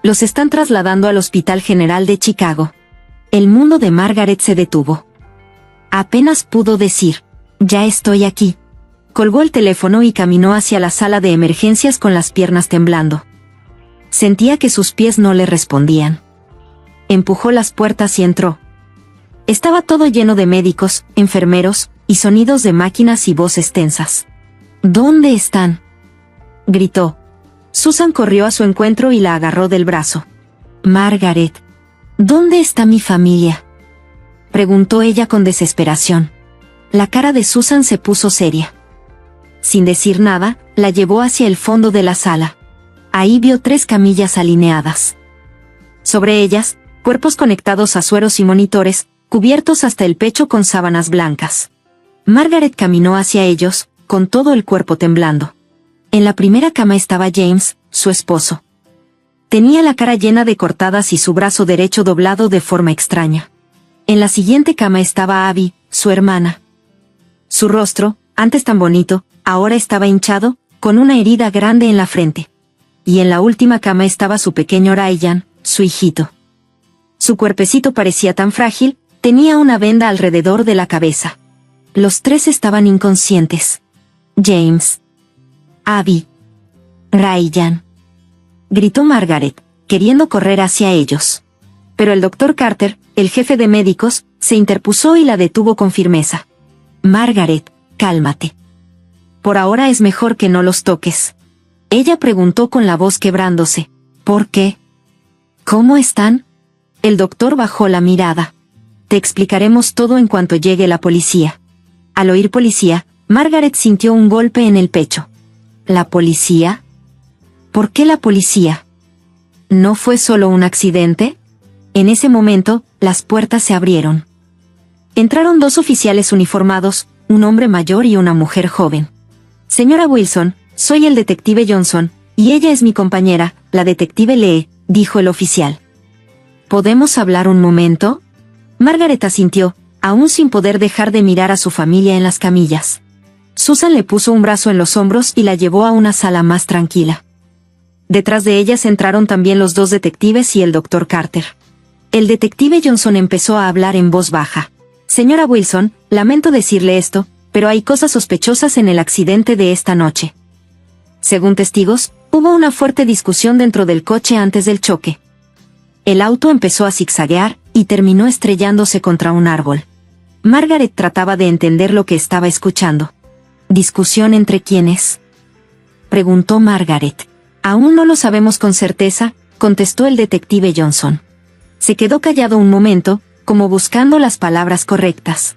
Los están trasladando al Hospital General de Chicago. El mundo de Margaret se detuvo. Apenas pudo decir, ya estoy aquí. Colgó el teléfono y caminó hacia la sala de emergencias con las piernas temblando. Sentía que sus pies no le respondían. Empujó las puertas y entró. Estaba todo lleno de médicos, enfermeros, y sonidos de máquinas y voces tensas. ¿Dónde están?, gritó. Susan corrió a su encuentro y la agarró del brazo. Margaret. ¿Dónde está mi familia?, preguntó ella con desesperación. La cara de Susan se puso seria. Sin decir nada, la llevó hacia el fondo de la sala. Ahí vio 3 camillas alineadas. Sobre ellas, cuerpos conectados a sueros y monitores, cubiertos hasta el pecho con sábanas blancas. Margaret caminó hacia ellos, con todo el cuerpo temblando. En la primera cama estaba James, su esposo. Tenía la cara llena de cortadas y su brazo derecho doblado de forma extraña. En la siguiente cama estaba Abby, su hermana. Su rostro, antes tan bonito, ahora estaba hinchado, con una herida grande en la frente. Y en la última cama estaba su pequeño Ryan, su hijito. Su cuerpecito parecía tan frágil, tenía una venda alrededor de la cabeza. Los 3 estaban inconscientes. James. Abby. Ryan. Gritó Margaret, queriendo correr hacia ellos. Pero el doctor Carter, el jefe de médicos, se interpuso y la detuvo con firmeza. Margaret, cálmate. Por ahora es mejor que no los toques. Ella preguntó con la voz quebrándose. ¿Por qué? ¿Cómo están? El doctor bajó la mirada. Te explicaremos todo en cuanto llegue la policía. Al oír policía, Margaret sintió un golpe en el pecho. ¿La policía? ¿Por qué la policía? ¿No fue solo un accidente? En ese momento, las puertas se abrieron. Entraron 2 oficiales uniformados, un hombre mayor y una mujer joven. Señora Wilson, soy el detective Johnson, y ella es mi compañera, la detective Lee, dijo el oficial. ¿Podemos hablar un momento? Margaret asintió, aún sin poder dejar de mirar a su familia en las camillas. Susan le puso un brazo en los hombros y la llevó a una sala más tranquila. Detrás de ellas entraron también los 2 detectives y el doctor Carter. El detective Johnson empezó a hablar en voz baja. Señora Wilson, lamento decirle esto, pero hay cosas sospechosas en el accidente de esta noche. Según testigos, hubo una fuerte discusión dentro del coche antes del choque. El auto empezó a zigzaguear y terminó estrellándose contra un árbol. Margaret trataba de entender lo que estaba escuchando. ¿Discusión entre quiénes?, preguntó Margaret. Aún no lo sabemos con certeza, contestó el detective Johnson. Se quedó callado un momento, como buscando las palabras correctas.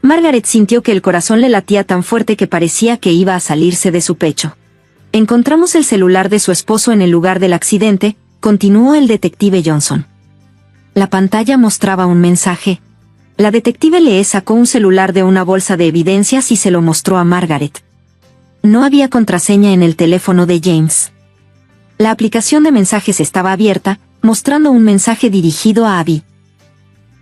Margaret sintió que el corazón le latía tan fuerte que parecía que iba a salirse de su pecho. Encontramos el celular de su esposo en el lugar del accidente, continuó el detective Johnson. La pantalla mostraba un mensaje. La detective Lee sacó un celular de una bolsa de evidencias y se lo mostró a Margaret. No había contraseña en el teléfono de James. La aplicación de mensajes estaba abierta, mostrando un mensaje dirigido a Abby.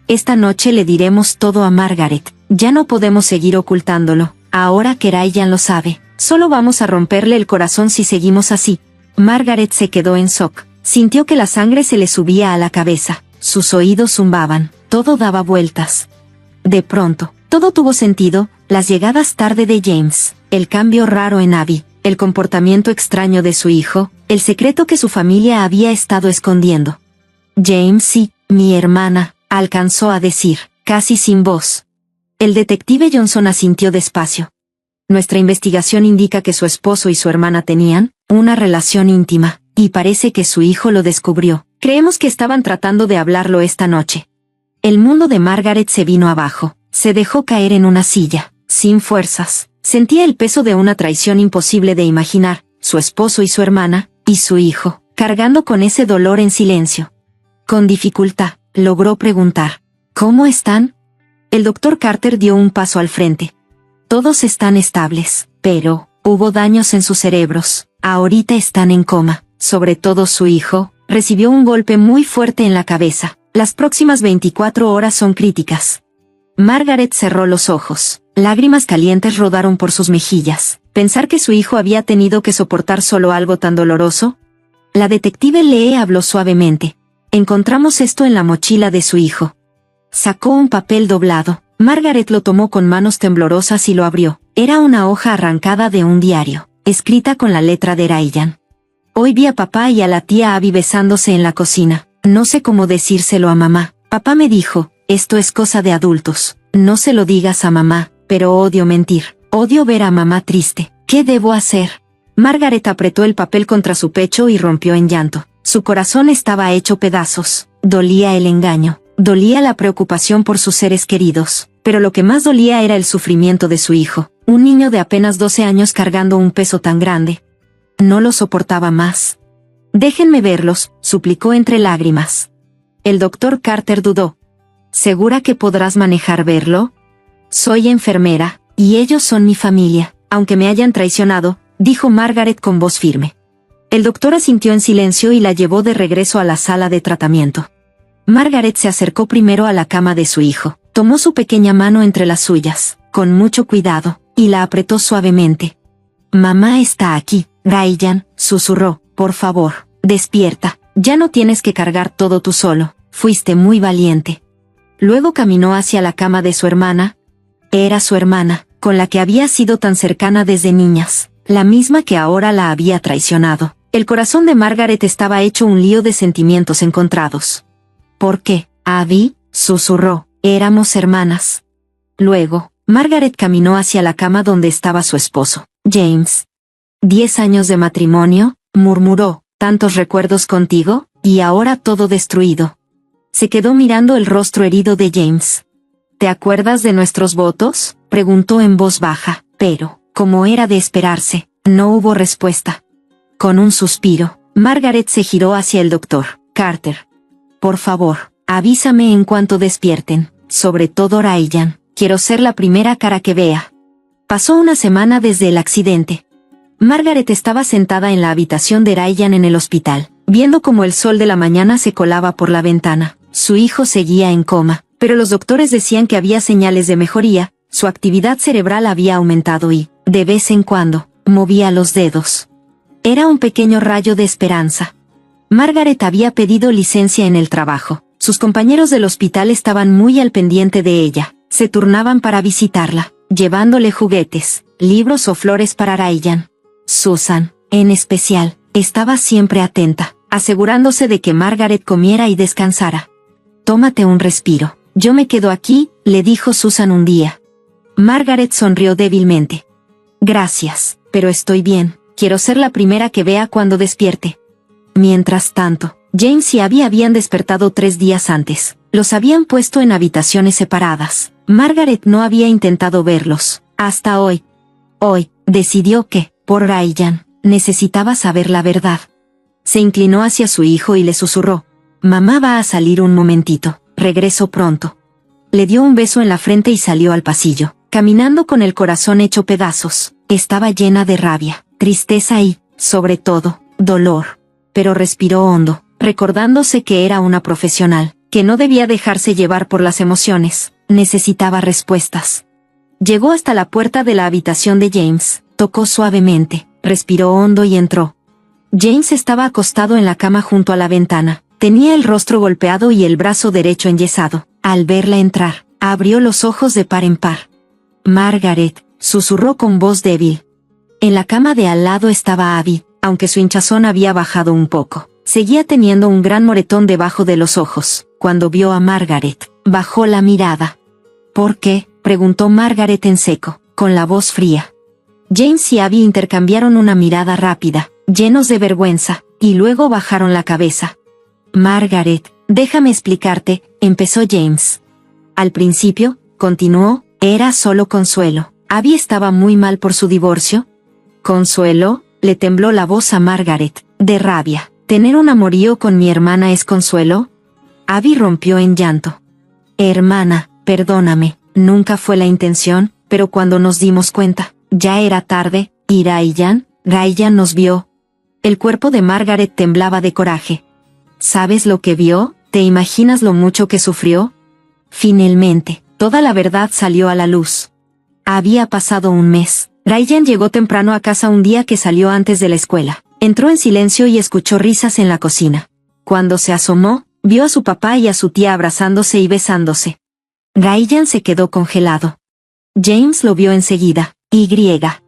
Esta noche le diremos todo a Margaret. Ya no podemos seguir ocultándolo. Ahora que Ryan lo sabe, solo vamos a romperle el corazón si seguimos así. Margaret se quedó en shock. Sintió que la sangre se le subía a la cabeza. Sus oídos zumbaban. Todo daba vueltas. De pronto, todo tuvo sentido. Las llegadas tarde de James, el cambio raro en Abby, el comportamiento extraño de su hijo, el secreto que su familia había estado escondiendo. James, sí, mi hermana, alcanzó a decir, casi sin voz. El detective Johnson asintió despacio. Nuestra investigación indica que su esposo y su hermana tenían una relación íntima, y parece que su hijo lo descubrió. Creemos que estaban tratando de hablarlo esta noche. El mundo de Margaret se vino abajo. Se dejó caer en una silla, sin fuerzas. Sentía el peso de una traición imposible de imaginar, su esposo y su hermana, y su hijo, cargando con ese dolor en silencio. Con dificultad, logró preguntar, ¿cómo están? El doctor Carter dio un paso al frente. Todos están estables, pero hubo daños en sus cerebros. Ahorita están en coma. Sobre todo su hijo, recibió un golpe muy fuerte en la cabeza. Las próximas 24 horas son críticas. Margaret cerró los ojos. Lágrimas calientes rodaron por sus mejillas. Pensar que su hijo había tenido que soportar solo algo tan doloroso. La detective Lee habló suavemente. Encontramos esto en la mochila de su hijo. Sacó un papel doblado. Margaret lo tomó con manos temblorosas y lo abrió. Era una hoja arrancada de un diario, escrita con la letra de Ryan. Hoy vi a papá y a la tía Abby besándose en la cocina. No sé cómo decírselo a mamá. Papá me dijo, esto es cosa de adultos. No se lo digas a mamá, pero odio mentir. Odio ver a mamá triste. ¿Qué debo hacer? Margaret apretó el papel contra su pecho y rompió en llanto. Su corazón estaba hecho pedazos. Dolía el engaño. Dolía la preocupación por sus seres queridos. Pero lo que más dolía era el sufrimiento de su hijo. Un niño de apenas 12 años cargando un peso tan grande. No lo soportaba más. Déjenme verlos, suplicó entre lágrimas. El doctor Carter dudó. ¿Segura que podrás manejar verlo? Soy enfermera, y ellos son mi familia, aunque me hayan traicionado, dijo Margaret con voz firme. El doctor asintió en silencio y la llevó de regreso a la sala de tratamiento. Margaret se acercó primero a la cama de su hijo, tomó su pequeña mano entre las suyas, con mucho cuidado, y la apretó suavemente. Mamá está aquí, Ryan, susurró, por favor, despierta, ya no tienes que cargar todo tú solo, fuiste muy valiente. Luego caminó hacia la cama de su hermana. Era su hermana, con la que había sido tan cercana desde niñas, la misma que ahora la había traicionado. El corazón de Margaret estaba hecho un lío de sentimientos encontrados. ¿Por qué, Abby? Susurró, éramos hermanas. Luego, Margaret caminó hacia la cama donde estaba su esposo, James. 10 años de matrimonio, murmuró, tantos recuerdos contigo, y ahora todo destruido. Se quedó mirando el rostro herido de James. ¿Te acuerdas de nuestros votos?, preguntó en voz baja, pero, como era de esperarse, no hubo respuesta. Con un suspiro, Margaret se giró hacia el doctor Carter. Por favor, avísame en cuanto despierten, sobre todo Ryan, quiero ser la primera cara que vea. Pasó una semana desde el accidente. Margaret estaba sentada en la habitación de Ryan en el hospital, viendo cómo el sol de la mañana se colaba por la ventana. Su hijo seguía en coma, pero los doctores decían que había señales de mejoría, su actividad cerebral había aumentado y, de vez en cuando, movía los dedos. Era un pequeño rayo de esperanza. Margaret había pedido licencia en el trabajo. Sus compañeros del hospital estaban muy al pendiente de ella. Se turnaban para visitarla, llevándole juguetes, libros o flores para Ryan. Susan, en especial, estaba siempre atenta, asegurándose de que Margaret comiera y descansara. «Tómate un respiro. Yo me quedo aquí», le dijo Susan un día. Margaret sonrió débilmente. «Gracias, pero estoy bien. Quiero ser la primera que vea cuando despierte». Mientras tanto, James y Abby habían despertado 3 días antes. Los habían puesto en habitaciones separadas. Margaret no había intentado verlos, hasta hoy. Hoy, decidió que, por Ryan, necesitaba saber la verdad. Se inclinó hacia su hijo y le susurró: «Mamá va a salir un momentito, regreso pronto». Le dio un beso en la frente y salió al pasillo, caminando con el corazón hecho pedazos. Estaba llena de rabia, tristeza y, sobre todo, dolor. Pero respiró hondo, recordándose que era una profesional, que no debía dejarse llevar por las emociones. Necesitaba respuestas. Llegó hasta la puerta de la habitación de James, tocó suavemente, respiró hondo y entró. James estaba acostado en la cama junto a la ventana. Tenía el rostro golpeado y el brazo derecho enyesado. Al verla entrar, abrió los ojos de par en par. «Margaret», susurró con voz débil. En la cama de al lado estaba Abby, aunque su hinchazón había bajado un poco. Seguía teniendo un gran moretón debajo de los ojos. Cuando vio a Margaret, bajó la mirada. «¿Por qué?», preguntó Margaret en seco, con la voz fría. James y Abby intercambiaron una mirada rápida, llenos de vergüenza, y luego bajaron la cabeza. «Margaret, déjame explicarte», empezó James. «Al principio», continuó, «era solo consuelo. Abby estaba muy mal por su divorcio». «¿Consuelo?», le tembló la voz a Margaret, de rabia. «¿Tener un amorío con mi hermana es consuelo?». Abby rompió en llanto. «Hermana, perdóname, nunca fue la intención, pero cuando nos dimos cuenta, ya era tarde, y Ryan nos vio». El cuerpo de Margaret temblaba de coraje. «¿Sabes lo que vio? ¿Te imaginas lo mucho que sufrió?». Finalmente, toda la verdad salió a la luz. Había pasado un mes. Ryan llegó temprano a casa un día que salió antes de la escuela. Entró en silencio y escuchó risas en la cocina. Cuando se asomó, vio a su papá y a su tía abrazándose y besándose. Ryan se quedó congelado. James lo vio enseguida.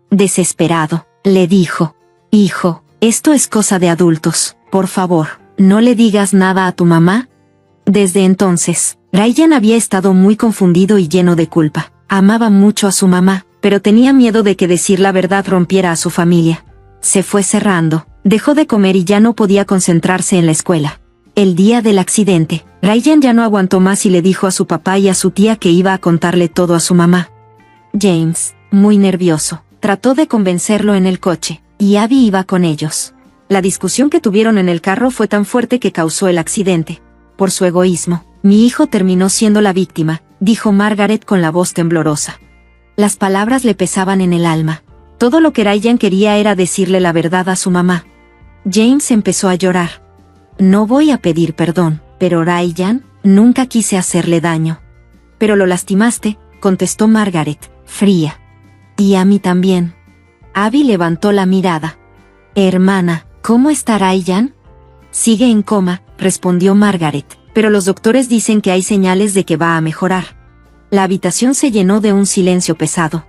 Desesperado, le dijo: «Hijo, esto es cosa de adultos, por favor, no le digas nada a tu mamá». Desde entonces, Ryan había estado muy confundido y lleno de culpa. Amaba mucho a su mamá, pero tenía miedo de que decir la verdad rompiera a su familia. Se fue cerrando, dejó de comer y ya no podía concentrarse en la escuela. El día del accidente, Ryan ya no aguantó más y le dijo a su papá y a su tía que iba a contarle todo a su mamá. James, muy nervioso, trató de convencerlo en el coche, y Abby iba con ellos. La discusión que tuvieron en el carro fue tan fuerte que causó el accidente. Por su egoísmo, mi hijo terminó siendo la víctima, dijo Margaret con la voz temblorosa. Las palabras le pesaban en el alma. Todo lo que Ryan quería era decirle la verdad a su mamá. James empezó a llorar. «No voy a pedir perdón, pero Ryan, nunca quise hacerle daño». «Pero lo lastimaste», contestó Margaret, fría. «Y a mí también». Abby levantó la mirada. «Hermana, ¿cómo está Ryan?». «Sigue en coma», respondió Margaret, «pero los doctores dicen que hay señales de que va a mejorar». La habitación se llenó de un silencio pesado.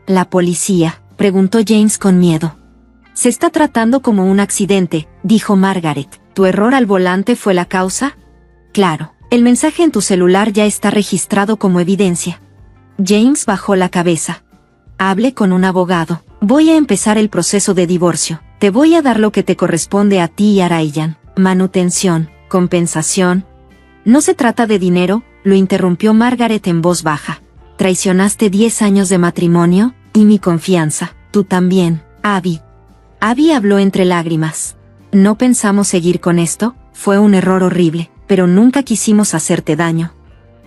«¿La policía?», preguntó James con miedo. «Se está tratando como un accidente», dijo Margaret. «¿Tu error al volante fue la causa?». «Claro, el mensaje en tu celular ya está registrado como evidencia». James bajó la cabeza. «Hable con un abogado. Voy a empezar el proceso de divorcio. Te voy a dar lo que te corresponde a ti y a Ryan. Manutención, compensación». «No se trata de dinero», lo interrumpió Margaret en voz baja. «Traicionaste 10 años de matrimonio, y mi confianza. Tú también, Abby». Abby habló entre lágrimas. «No pensamos seguir con esto, fue un error horrible, pero nunca quisimos hacerte daño».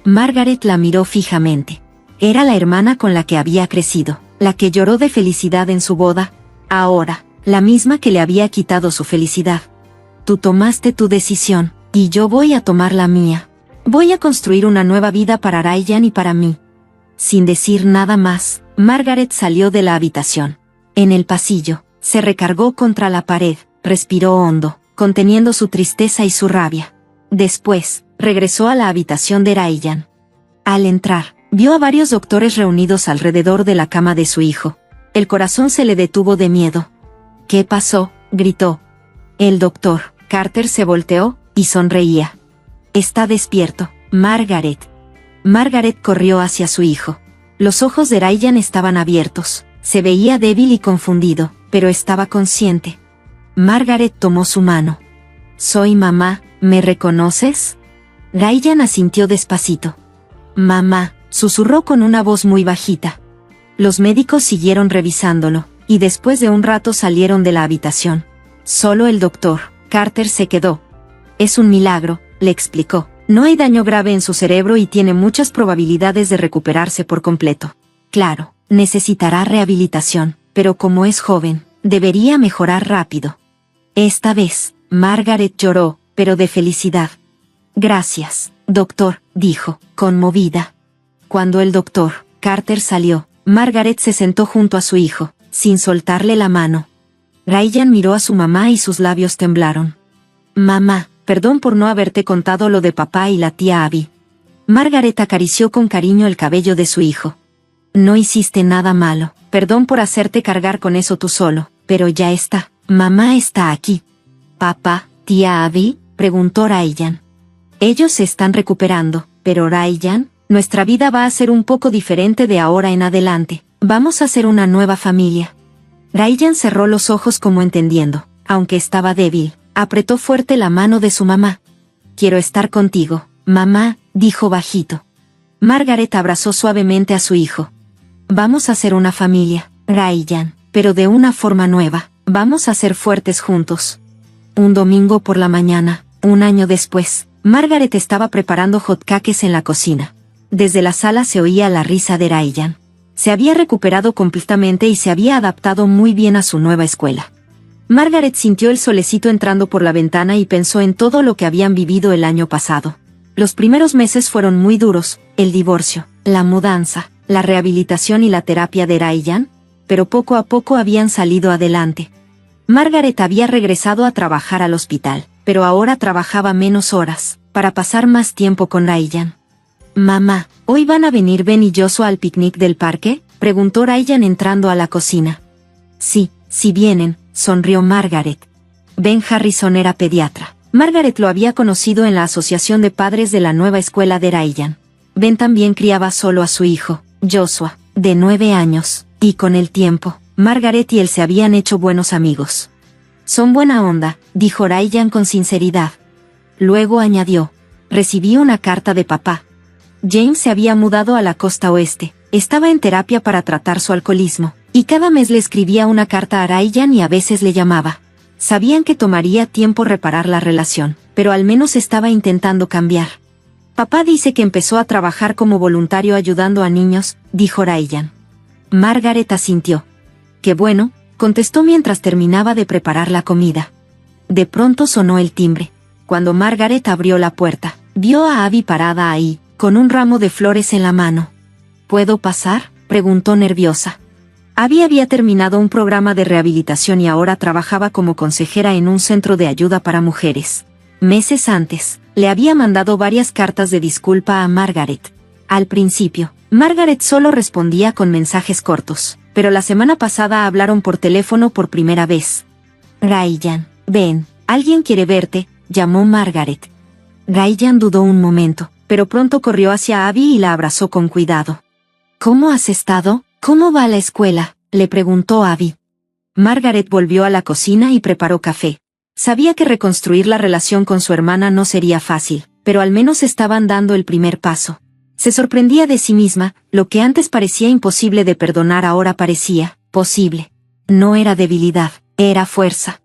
Margaret la miró fijamente. Era la hermana con la que había crecido, la que lloró de felicidad en su boda, ahora, la misma que le había quitado su felicidad. «Tú tomaste tu decisión, y yo voy a tomar la mía. Voy a construir una nueva vida para Ryan y para mí». Sin decir nada más, Margaret salió de la habitación. En el pasillo, se recargó contra la pared, respiró hondo, conteniendo su tristeza y su rabia. Después, regresó a la habitación de Ryan. Al entrar, Vio a varios doctores reunidos alrededor de la cama de su hijo. El corazón se le detuvo de miedo. ¿Qué pasó?, gritó. El doctor. Carter se volteó y sonreía. Está despierto, Margaret. Margaret corrió hacia su hijo. Los ojos de Ryan estaban abiertos. Se veía débil y confundido, pero estaba consciente. Margaret tomó su mano. Soy mamá, ¿me reconoces? Ryan asintió despacito. Mamá, susurró con una voz muy bajita. Los médicos siguieron revisándolo, y después de un rato salieron de la habitación. Solo el doctor. Carter se quedó. Es un milagro, le explicó. No hay daño grave en su cerebro y tiene muchas probabilidades de recuperarse por completo. Claro, necesitará rehabilitación, pero como es joven, debería mejorar rápido. Esta vez, Margaret lloró, pero de felicidad. Gracias, doctor, dijo, conmovida. Cuando el doctor, Carter, salió, Margaret se sentó junto a su hijo, sin soltarle la mano. Ryan miró a su mamá y sus labios temblaron. Mamá, perdón por no haberte contado lo de papá y la tía Abby. Margaret acarició con cariño el cabello de su hijo. No hiciste nada malo, perdón por hacerte cargar con eso tú solo, pero ya está, mamá está aquí. ¿Papá, tía Abby?, preguntó Ryan. Ellos se están recuperando, pero Ryan, nuestra vida va a ser un poco diferente de ahora en adelante, vamos a ser una nueva familia. Ryan cerró los ojos como entendiendo, aunque estaba débil, apretó fuerte la mano de su mamá. Quiero estar contigo, mamá, dijo bajito. Margaret abrazó suavemente a su hijo. Vamos a ser una familia, Ryan, pero de una forma nueva, vamos a ser fuertes juntos. Un domingo por la mañana, un año después, Margaret estaba preparando hotcakes en la cocina. Desde la sala se oía la risa de Ryan. Se había recuperado completamente y se había adaptado muy bien a su nueva escuela. Margaret sintió el solecito entrando por la ventana y pensó en todo lo que habían vivido el año pasado. Los primeros meses fueron muy duros, el divorcio, la mudanza, la rehabilitación y la terapia de Ryan, pero poco a poco habían salido adelante. Margaret había regresado a trabajar al hospital, pero ahora trabajaba menos horas, para pasar más tiempo con Ryan. Mamá, ¿hoy van a venir Ben y Joshua al picnic del parque?, preguntó Ryan entrando a la cocina. Sí vienen, sonrió Margaret. Ben Harrison era pediatra. Margaret lo había conocido en la asociación de padres de la nueva escuela de Ryan. Ben también criaba solo a su hijo, Joshua, de 9 años, y con el tiempo, Margaret y él se habían hecho buenos amigos. Son buena onda, dijo Ryan con sinceridad. Luego añadió, recibí una carta de papá. James se había mudado a la costa oeste, estaba en terapia para tratar su alcoholismo, y cada mes le escribía una carta a Ryan y a veces le llamaba. Sabían que tomaría tiempo reparar la relación, pero al menos estaba intentando cambiar. Papá dice que empezó a trabajar como voluntario ayudando a niños, dijo Ryan. Margaret asintió. Qué bueno, contestó mientras terminaba de preparar la comida. De pronto sonó el timbre. Cuando Margaret abrió la puerta, vio a Abby parada ahí, con un ramo de flores en la mano. ¿Puedo pasar?, preguntó nerviosa. Abby había terminado un programa de rehabilitación y ahora trabajaba como consejera en un centro de ayuda para mujeres. Meses antes, le había mandado varias cartas de disculpa a Margaret. Al principio, Margaret solo respondía con mensajes cortos, pero la semana pasada hablaron por teléfono por primera vez. Ryan, ven, alguien quiere verte, llamó Margaret. Ryan dudó un momento, pero pronto corrió hacia Abby y la abrazó con cuidado. ¿Cómo has estado? ¿Cómo va la escuela?, le preguntó Abby. Margaret volvió a la cocina y preparó café. Sabía que reconstruir la relación con su hermana no sería fácil, pero al menos estaban dando el primer paso. Se sorprendía de sí misma, lo que antes parecía imposible de perdonar ahora parecía posible. No era debilidad, era fuerza.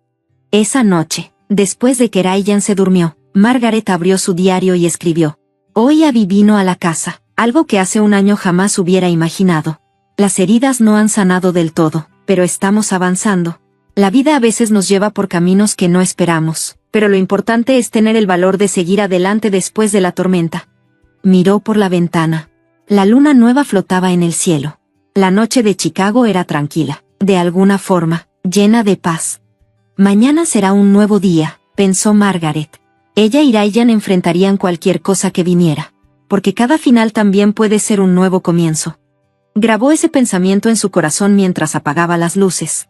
Esa noche, después de que Ryan se durmió, Margaret abrió su diario y escribió. Hoy Abby vino a la casa, algo que hace un año jamás hubiera imaginado. Las heridas no han sanado del todo, pero estamos avanzando. La vida a veces nos lleva por caminos que no esperamos, pero lo importante es tener el valor de seguir adelante después de la tormenta. Miró por la ventana. La luna nueva flotaba en el cielo. La noche de Chicago era tranquila, de alguna forma, llena de paz. Mañana será un nuevo día, pensó Margaret. Ella y Ryan enfrentarían cualquier cosa que viniera. porque cada final también puede ser un nuevo comienzo. Grabó ese pensamiento en su corazón mientras apagaba las luces.